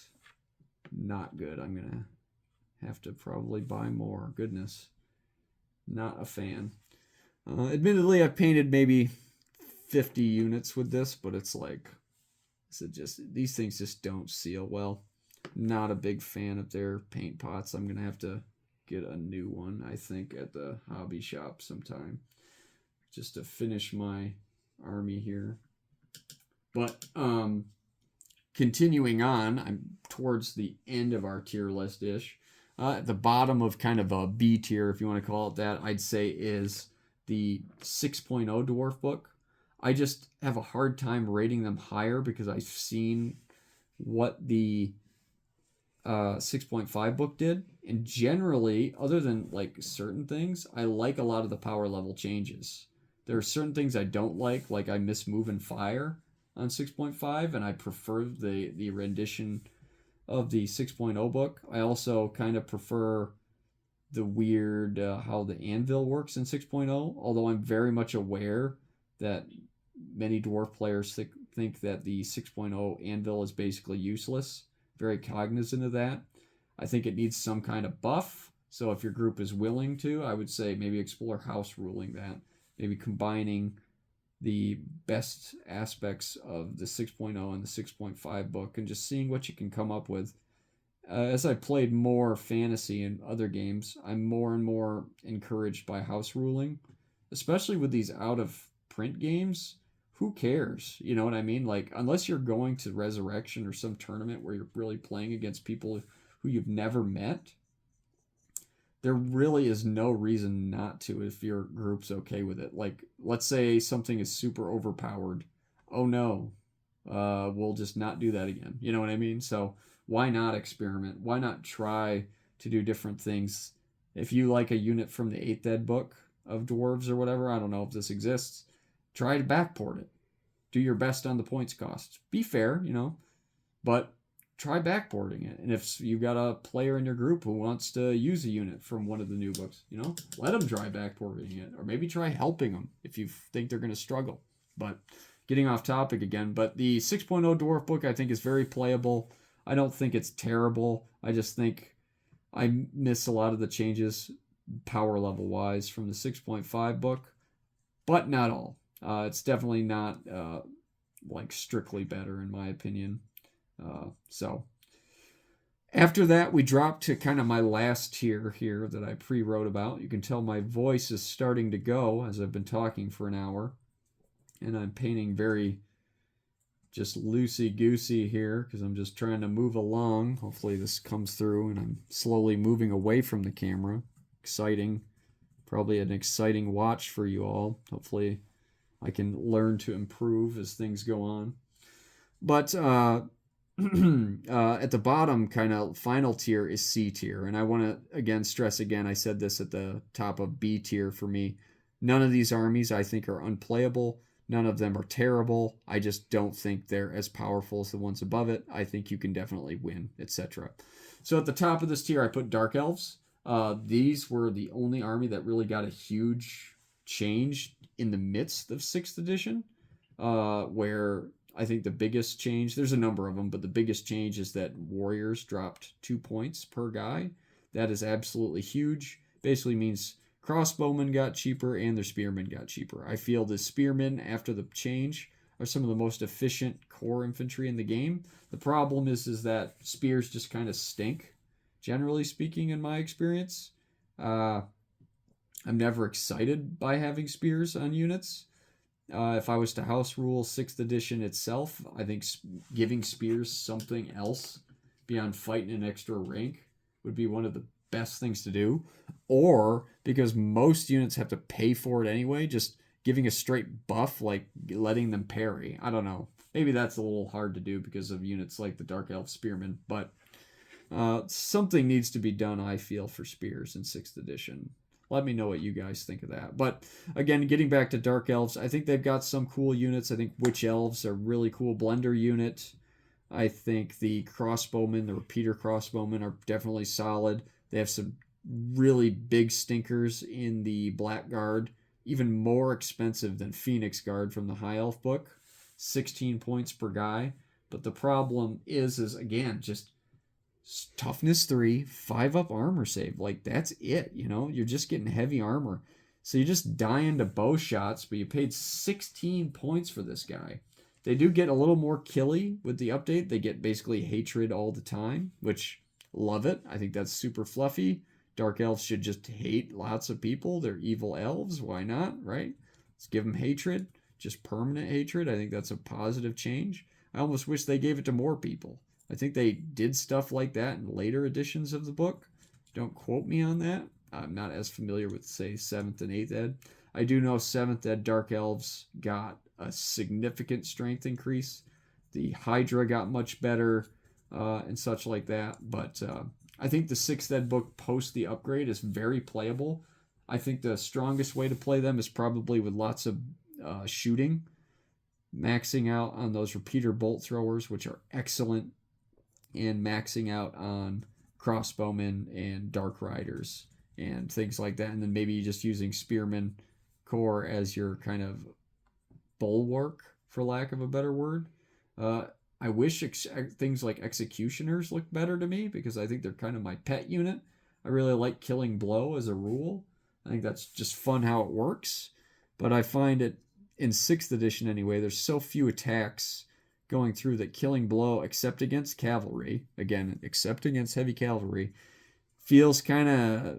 not good. I'm going to have to probably buy more. Goodness. Not a fan. Admittedly, I've painted maybe 50 units with this, but it's like, these things just don't seal well. Not a big fan of their paint pots. I'm going to have to get a new one, I think, at the hobby shop sometime, just to finish my army here. But continuing on, I'm towards the end of our tier list-ish. At the bottom of kind of a B tier, if you want to call it that, I'd say is the 6.0 dwarf book. I just have a hard time rating them higher because I've seen what the 6.5 book did, and generally, other than like certain things, I like a lot of the power level changes. There are certain things I don't like I miss Move and Fire on 6.5, and I prefer the rendition of the 6.0 book. I also kind of prefer the weird how the anvil works in 6.0, although I'm very much aware that many dwarf players think that the 6.0 anvil is basically useless. Very cognizant of that. I think it needs some kind of buff. So if your group is willing to, I would say maybe explore house ruling that. Maybe combining the best aspects of the 6.0 and the 6.5 book and just seeing what you can come up with. As I played more fantasy and other games, I'm more and more encouraged by house ruling, especially with these out of print games. Who cares? You know what I mean? Like, unless you're going to Resurrection or some tournament where you're really playing against people who you've never met, there really is no reason not to if your group's okay with it. Like, let's say something is super overpowered. Oh no, we'll just not do that again. You know what I mean? So why not experiment? Why not try to do different things? If you like a unit from the 8th Ed book of dwarves or whatever, I don't know if this exists, try to backport it. Do your best on the points cost. Be fair, you know, but try backboarding it. And if you've got a player in your group who wants to use a unit from one of the new books, let them try backboarding it, or maybe try helping them if you think they're going to struggle. But getting off topic again, but the 6.0 Dwarf book I think is very playable. I don't think it's terrible. I just think I miss a lot of the changes power level wise from the 6.5 book, but not all. It's definitely not like strictly better in my opinion. So after that, we dropped to kind of my last tier here that I pre-wrote about. You can tell my voice is starting to go as I've been talking for an hour, and I'm painting very just loosey-goosey here because I'm just trying to move along. Hopefully this comes through, and I'm slowly moving away from the camera. Exciting. Probably an exciting watch for you all. Hopefully I can learn to improve as things go on. But at the bottom kind of final tier is C tier. And I want to, again, stress again, I said this at the top of B tier for me. None of these armies I think are unplayable. None of them are terrible. I just don't think they're as powerful as the ones above it. I think you can definitely win, etc. So at the top of this tier, I put Dark Elves. These were the only army that really got a huge change in the midst of 6th edition, where I think the biggest change, there's a number of them, but the biggest change is that warriors dropped 2 points per guy. That is absolutely huge. Basically means crossbowmen got cheaper and their spearmen got cheaper. I feel the spearmen, after the change, are some of the most efficient core infantry in the game. The problem is that spears just kind of stink, generally speaking, in my experience. I'm never excited by having spears on units. If I was to house rule 6th edition itself, I think giving spears something else beyond fighting an extra rank would be one of the best things to do. Or, because most units have to pay for it anyway, just giving a straight buff, like letting them parry. I don't know. Maybe that's a little hard to do because of units like the Dark Elf Spearmen, but something needs to be done, I feel, for spears in 6th edition. Let me know what you guys think of that. But again, getting back to Dark Elves, I think they've got some cool units. I think Witch Elves are a really cool blender unit. I think the crossbowmen, the repeater crossbowmen, are definitely solid. They have some really big stinkers in the Blackguard, even more expensive than Phoenix Guard from the High Elf book, 16 points per guy. But the problem is again, just toughness 3, 5-up armor save. Like, that's it, You're just getting heavy armor. So you're just dying to bow shots, but you paid 16 points for this guy. They do get a little more killy with the update. They get basically hatred all the time, which, love it. I think that's super fluffy. Dark Elves should just hate lots of people. They're evil elves. Why not, right? Let's give them hatred. Just permanent hatred. I think that's a positive change. I almost wish they gave it to more people. I think they did stuff like that in later editions of the book. Don't quote me on that. I'm not as familiar with, say, 7th and 8th ed. I do know 7th ed Dark Elves got a significant strength increase. The Hydra got much better and such like that. But I think the 6th ed book post the upgrade is very playable. I think the strongest way to play them is probably with lots of shooting. Maxing out on those repeater bolt throwers, which are excellent, and maxing out on crossbowmen and dark riders and things like that. And then maybe just using spearmen core as your kind of bulwark, for lack of a better word. I wish things like executioners look better to me, because I think they're kind of my pet unit. I really like killing blow as a rule. I think that's just fun how it works. But I find it, in 6th edition anyway, there's so few attacks going through that killing blow, except against cavalry, again, except against heavy cavalry, feels kind of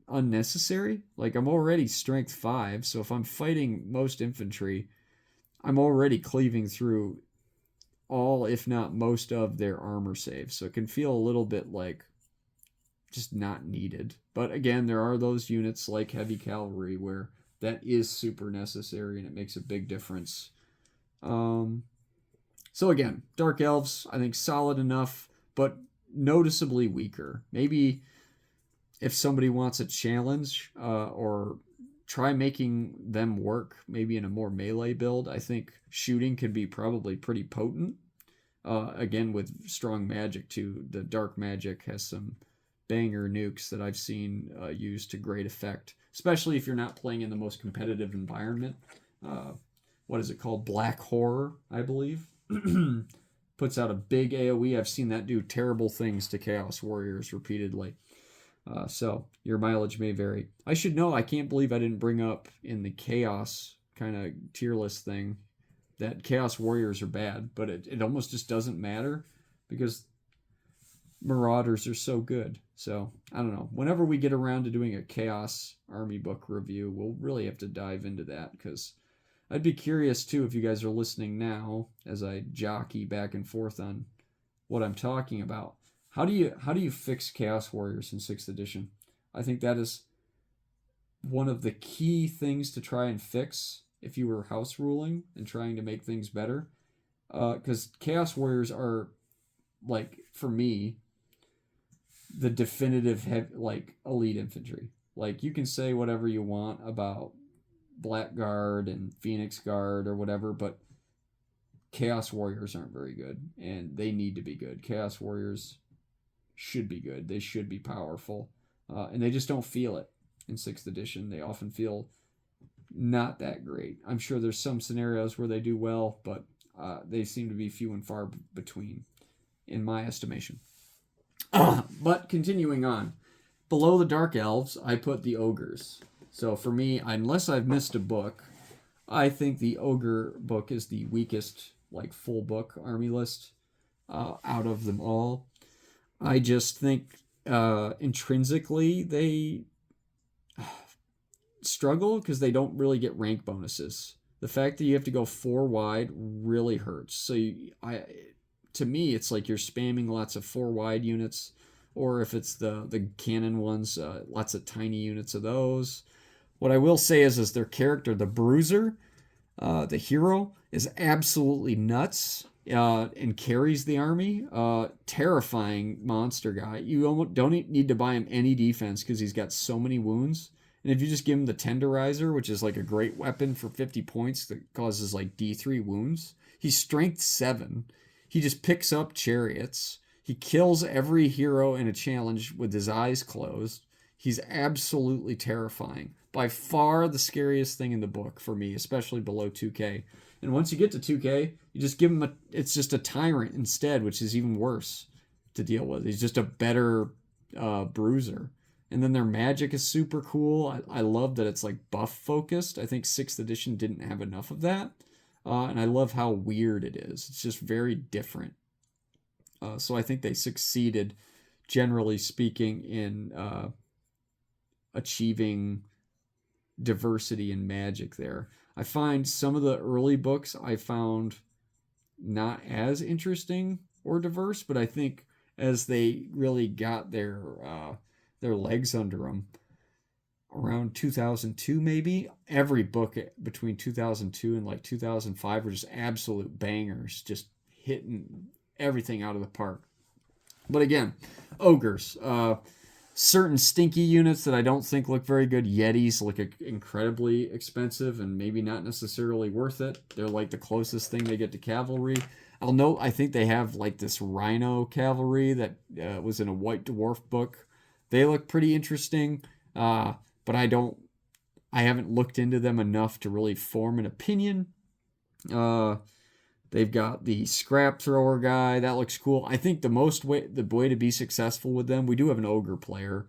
unnecessary. Like, I'm already strength 5, so if I'm fighting most infantry, I'm already cleaving through all, if not most, of their armor saves. So it can feel a little bit like just not needed. But again, there are those units like heavy cavalry where that is super necessary and it makes a big difference. So again, Dark Elves, I think solid enough, but noticeably weaker. Maybe if somebody wants a challenge or try making them work maybe in a more melee build, I think shooting could be probably pretty potent. Again, with strong magic too. The dark magic has some banger nukes that I've seen used to great effect, especially if you're not playing in the most competitive environment. Uh, what is it called? Black Horror, I believe. Puts out a big AoE. I've seen that do terrible things to Chaos Warriors repeatedly. So your mileage may vary. I should know, I can't believe I didn't bring up in the Chaos kind of tier list thing that Chaos Warriors are bad, but it almost just doesn't matter because Marauders are so good. So I don't know. Whenever we get around to doing a Chaos Army book review, we'll really have to dive into that because I'd be curious too if you guys are listening now as I jockey back and forth on what I'm talking about. How do you fix Chaos Warriors in 6th edition? I think that is one of the key things to try and fix if you were house ruling and trying to make things better. Because Chaos Warriors are, like, for me, the definitive elite infantry. Like, you can say whatever you want about Blackguard and Phoenix Guard or whatever, but Chaos Warriors aren't very good, and they need to be good. Chaos Warriors should be good. They should be powerful, and they just don't feel it in 6th edition. They often feel not that great. I'm sure there's some scenarios where they do well, but they seem to be few and far between, in my estimation. But continuing on, below the Dark Elves, I put the Ogres. So for me, unless I've missed a book, I think the Ogre book is the weakest, like, full book army list out of them all. I just think intrinsically they struggle because they don't really get rank bonuses. The fact that you have to go 4 wide really hurts. So to me, it's like you're spamming lots of 4 wide units, or if it's the cannon ones, lots of tiny units of those. What I will say is their character, the Bruiser, the hero, is absolutely nuts and carries the army. Terrifying monster guy. You almost don't need to buy him any defense because he's got so many wounds. And if you just give him the Tenderizer, which is like a great weapon for 50 points that causes like D3 wounds, he's strength 7. He just picks up chariots. He kills every hero in a challenge with his eyes closed. He's absolutely terrifying. By far the scariest thing in the book for me, especially below 2K. And once you get to 2K, you just give him it's just a tyrant instead, which is even worse to deal with. He's just a better bruiser. And then their magic is super cool. I love that it's like buff focused. I think 6th edition didn't have enough of that. And I love how weird it is. It's just very different. So I think they succeeded, generally speaking, in achieving diversity in magic there. I find some of the early books I found not as interesting or diverse, but I think as they really got their legs under them around 2002 maybe, every book between 2002 and like 2005 were just absolute bangers, just hitting everything out of the park. But again, ogres, certain stinky units that I don't think look very good. Yetis look incredibly expensive and maybe not necessarily worth it. They're like the closest thing they get to cavalry. I'll note, I think they have like this rhino cavalry that was in a White Dwarf book. They look pretty interesting, but I haven't looked into them enough to really form an opinion. They've got the scrap thrower guy. That looks cool. I think the way to be successful with them, we do have an ogre player,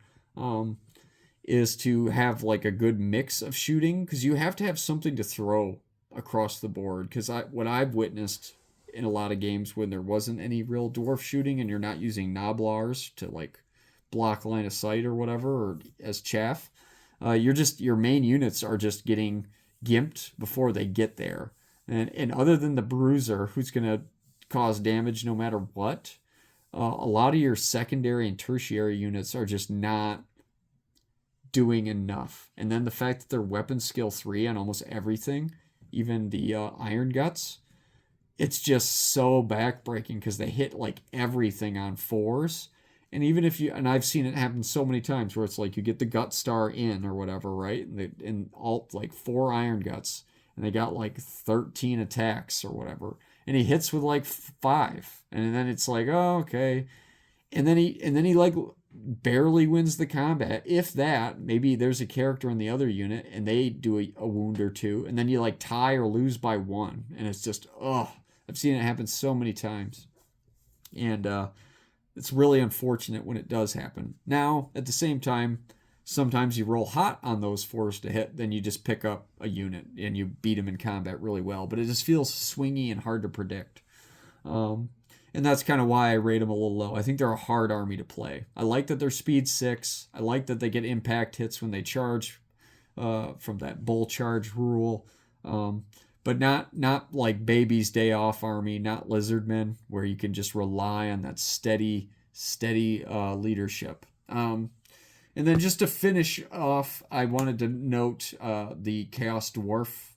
is to have like a good mix of shooting, because you have to have something to throw across the board. Because what I've witnessed in a lot of games when there wasn't any real dwarf shooting and you're not using Noblars to like block line of sight or whatever, or as chaff, your main units are just getting gimped before they get there. And other than the bruiser, who's going to cause damage no matter what, a lot of your secondary and tertiary units are just not doing enough. And then the fact that they're weapon skill 3 on almost everything, even the Iron Guts, it's just so backbreaking because they hit like everything on 4s. And even if and I've seen it happen so many times where it's like you get the Gut Star in or whatever, right? And alt like 4 Iron Guts, and they got like 13 attacks or whatever. and he hits with like 5, and then it's like, oh, okay, and then he like barely wins the combat, if that. Maybe there's a character in the other unit and they do a wound or two, and then you like tie or lose by 1, and it's just, oh, I've seen it happen so many times, and it's really unfortunate when it does happen. Now, at the same time, sometimes you roll hot on those 4s to hit, then you just pick up a unit and you beat them in combat really well, but it just feels swingy and hard to predict. And that's kind of why I rate them a little low. I think they're a hard army to play. I like that they're speed 6. I like that they get impact hits when they charge from that bull charge rule. But not like Baby's Day Off army, not Lizardmen, where you can just rely on that steady leadership. And then just to finish off, I wanted to note the Chaos Dwarf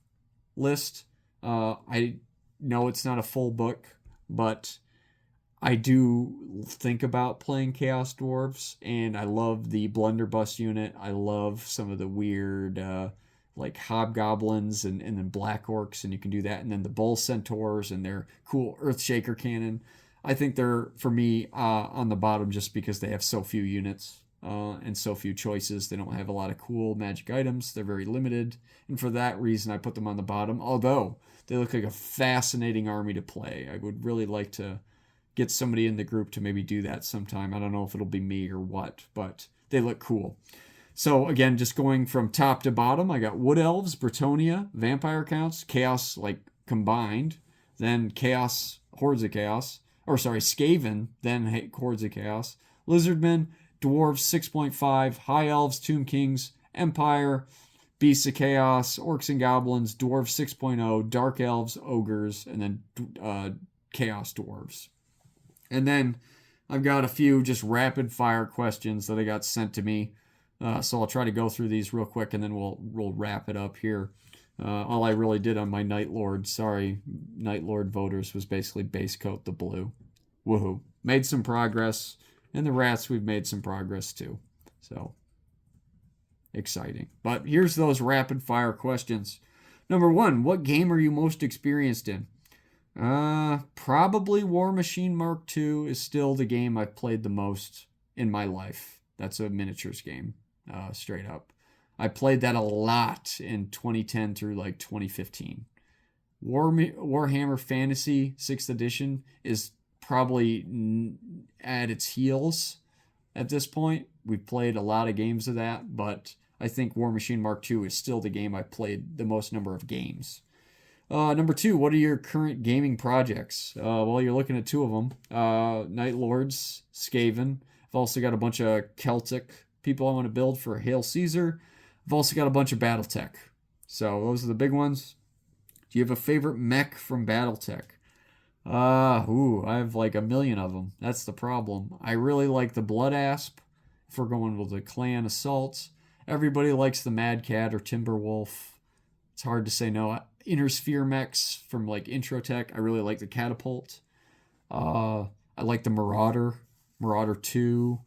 list. I know it's not a full book, but I do think about playing Chaos Dwarves, and I love the Blunderbuss unit. I love some of the weird like hobgoblins and then black orcs, and you can do that. And then the bull centaurs and their cool Earthshaker cannon. I think they're, for me, on the bottom just because they have so few units and so few choices. They don't have a lot of cool magic items. They're very limited, and for that reason, I put them on the bottom. Although they look like a fascinating army to play. I would really like to get somebody in the group to maybe do that sometime. I don't know if it'll be me or what, but they look cool. So again, just going from top to bottom, I got Wood Elves, Bretonia, Vampire Counts, Chaos like combined, then Chaos, Hordes of Chaos, or sorry, Skaven, then Hordes of Chaos, Lizardmen, Dwarves 6.5, High Elves, Tomb Kings, Empire, Beasts of Chaos, Orcs and Goblins, Dwarves 6.0, Dark Elves, Ogres, and then Chaos Dwarves. And then I've got a few just rapid fire questions that I got sent to me. So I'll try to go through these real quick, and then we'll wrap it up here. All I really did on my Nightlord, sorry, Nightlord voters, was basically base coat the blue. Woohoo. Made some progress. And the rats, we've made some progress too. So, exciting. But here's those rapid fire questions. Number 1, what game are you most experienced in? Probably War Machine Mark II is still the game I've played the most in my life. That's a miniatures game, straight up. I played that a lot in 2010 through like 2015. Warhammer Fantasy 6th edition is probably at its heels at this point. We've played a lot of games of that, but I think War Machine Mark II is still the game I've played the most number of games. Number 2, what are your current gaming projects? Well, you're looking at 2 of them. Nightlords, Skaven. I've also got a bunch of Celtic people I want to build for Hail Caesar. I've also got a bunch of Battletech. So those are the big ones. Do you have a favorite mech from Battletech? I have like a million of them. That's the problem. I really like the Blood Asp, if we're going with the clan assaults. Everybody likes the Mad Cat or Timberwolf. It's hard to say no. Inner Sphere mechs from like Introtech. I really like the Catapult. I like the Marauder 2.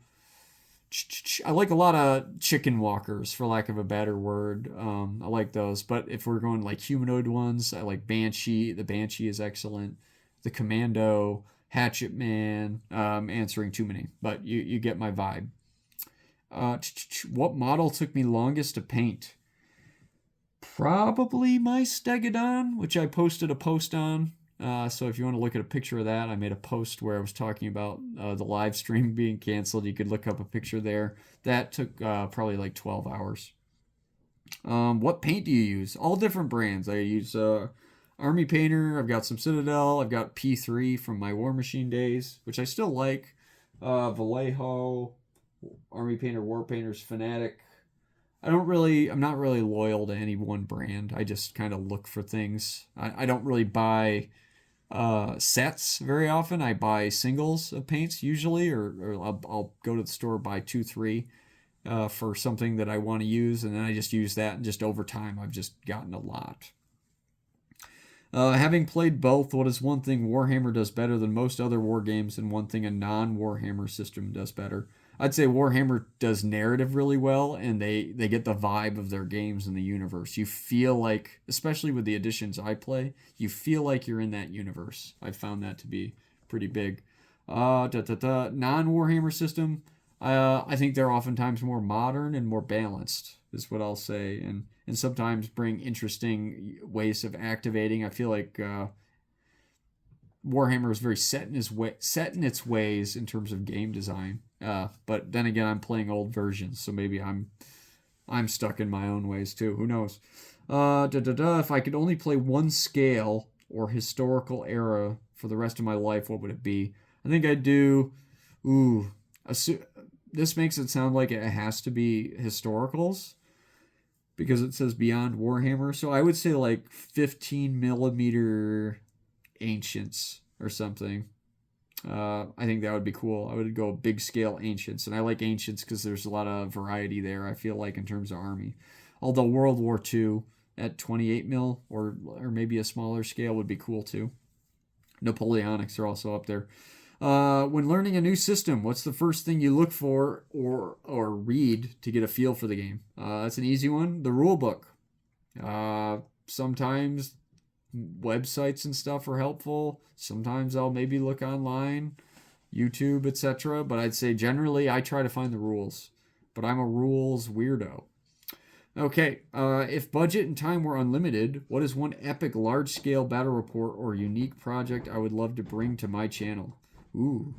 I like a lot of chicken walkers, for lack of a better word. I like those. But if we're going like humanoid ones, I like Banshee. The Banshee is excellent. The Commando, Hatchet Man. Answering too many, but you get my vibe. What model took me longest to paint? Probably my Stegodon, which I posted a post on. So if you want to look at a picture of that, I made a post where I was talking about the live stream being canceled. You could look up a picture there. That took probably like 12 hours. What paint do you use? All different brands. I use Army Painter. I've got some Citadel. I've got P3 from my War Machine days, which I still like. Vallejo, Army Painter, War Painters, Fanatic. I'm not really loyal to any one brand. I just kind of look for things. I don't really buy sets very often. I buy singles of paints usually, or I'll go to the store, buy 2, 3 for something that I want to use, and then I just use that, and just over time I've just gotten a lot. Having played both, what is one thing Warhammer does better than most other war games, and one thing a non-Warhammer system does better? I'd say Warhammer does narrative really well, and they get the vibe of their games in the universe. You feel like, especially with the editions I play, you feel like you're in that universe. I found that to be pretty big. Non Warhammer system, I think they're oftentimes more modern and more balanced, is what I'll say, and sometimes bring interesting ways of activating. I feel like Warhammer is very set in its ways in terms of game design. But then again, I'm playing old versions, so maybe I'm stuck in my own ways too. Who knows? If I could only play one scale or historical era for the rest of my life, what would it be? I think I'd do. Ooh, this makes it sound like it has to be historicals because it says Beyond Warhammer. So I would say like 15 millimeter ancients or something. I think that would be cool. I would go big scale ancients, and I like ancients because there's a lot of variety there. I feel like in terms of army, although World War II at 28 mil or maybe a smaller scale would be cool too. Napoleonics are also up there. When learning a new system, what's the first thing you look for or read to get a feel for the game? That's an easy one. The rule book. Sometimes websites and stuff are helpful. Sometimes I'll maybe look online, YouTube, etc. But I'd say generally I try to find the rules. But I'm a rules weirdo. Okay, if budget and time were unlimited, what is one epic large-scale battle report or unique project I would love to bring to my channel? Ooh.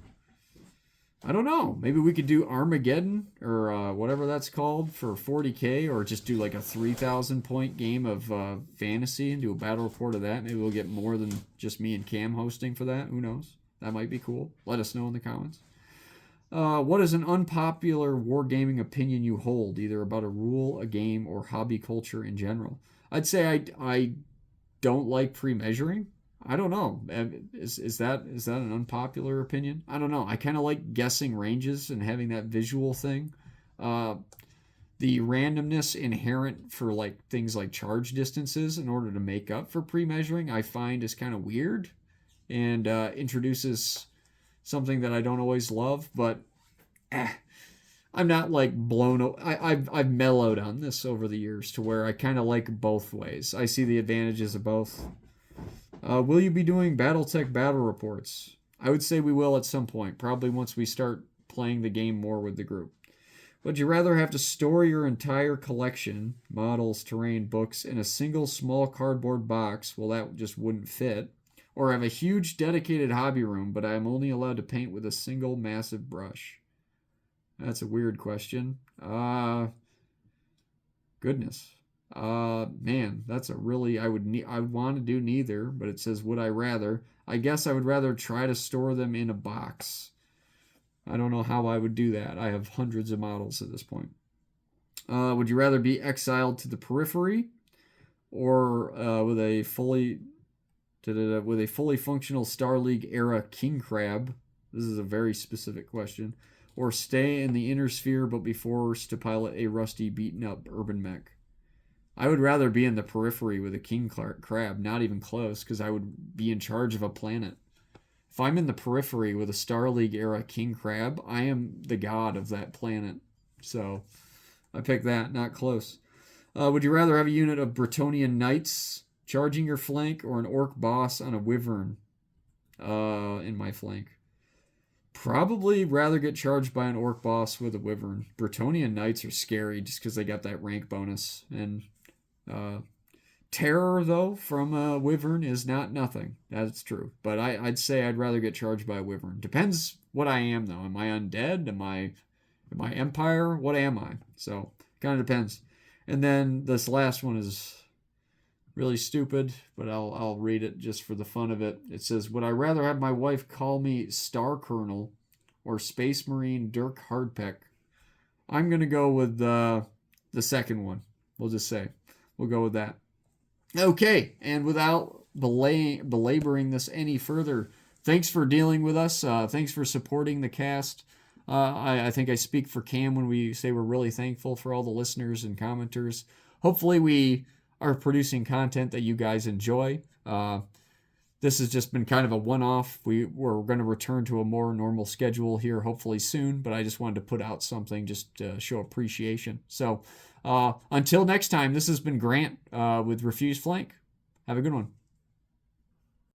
I don't know. Maybe we could do Armageddon or whatever that's called for 40K, or just do like a 3,000 point game of fantasy and do a battle report of that. Maybe we'll get more than just me and Cam hosting for that. Who knows? That might be cool. Let us know in the comments. What is an unpopular wargaming opinion you hold, either about a rule, a game, or hobby culture in general? I'd say I don't like pre-measuring. I don't know. Is that an unpopular opinion? I don't know. I kind of like guessing ranges and having that visual thing. The randomness inherent for like things like charge distances in order to make up for pre-measuring, I find is kind of weird and introduces something that I don't always love. But I'm not like blown. I've mellowed on this over the years to where I kind of like both ways. I see the advantages of both. Will you be doing BattleTech battle reports? I would say we will at some point, probably once we start playing the game more with the group. Would you rather have to store your entire collection, models, terrain, books, in a single small cardboard box? Well, that just wouldn't fit. Or have a huge dedicated hobby room, but I'm only allowed to paint with a single massive brush? That's a weird question. Goodness. Man, that's a really I would want to do neither, but it says would I rather. I guess I would rather try to store them in a box. I don't know how I would do that. I have hundreds of models at this point. Would you rather be exiled to the periphery, or with a fully functional Star League era king crab? This is a very specific question. Or stay in the inner sphere but be forced to pilot a rusty, beaten up urban mech? I would rather be in the periphery with a king crab, not even close, because I would be in charge of a planet. If I'm in the periphery with a Star League era king crab, I am the god of that planet. So I pick that, not close. Would you rather have a unit of Bretonnian knights charging your flank, or an orc boss on a wyvern in my flank? Probably rather get charged by an orc boss with a wyvern. Bretonnian knights are scary just because they got that rank bonus. And terror, though, from a wyvern is not nothing. That's true. But I'd say I'd rather get charged by a wyvern. Depends what I am, though. Am I undead? Am I empire? What am I? So, kind of depends. And then this last one is really stupid, but I'll read it just for the fun of it. It says, would I rather have my wife call me Star Colonel or Space Marine Dirk Hardpeck? I'm going to go with the second one. We'll just say. We'll go with that. Okay, and without belaboring this any further, thanks for dealing with us. Thanks for supporting the cast. I think I speak for Cam when we say we're really thankful for all the listeners and commenters. Hopefully we are producing content that you guys enjoy. this has just been kind of a one-off. We're going to return to a more normal schedule here hopefully soon, but I just wanted to put out something just to show appreciation. So until next time, this has been Grant with Refuse Flank. Have a good one.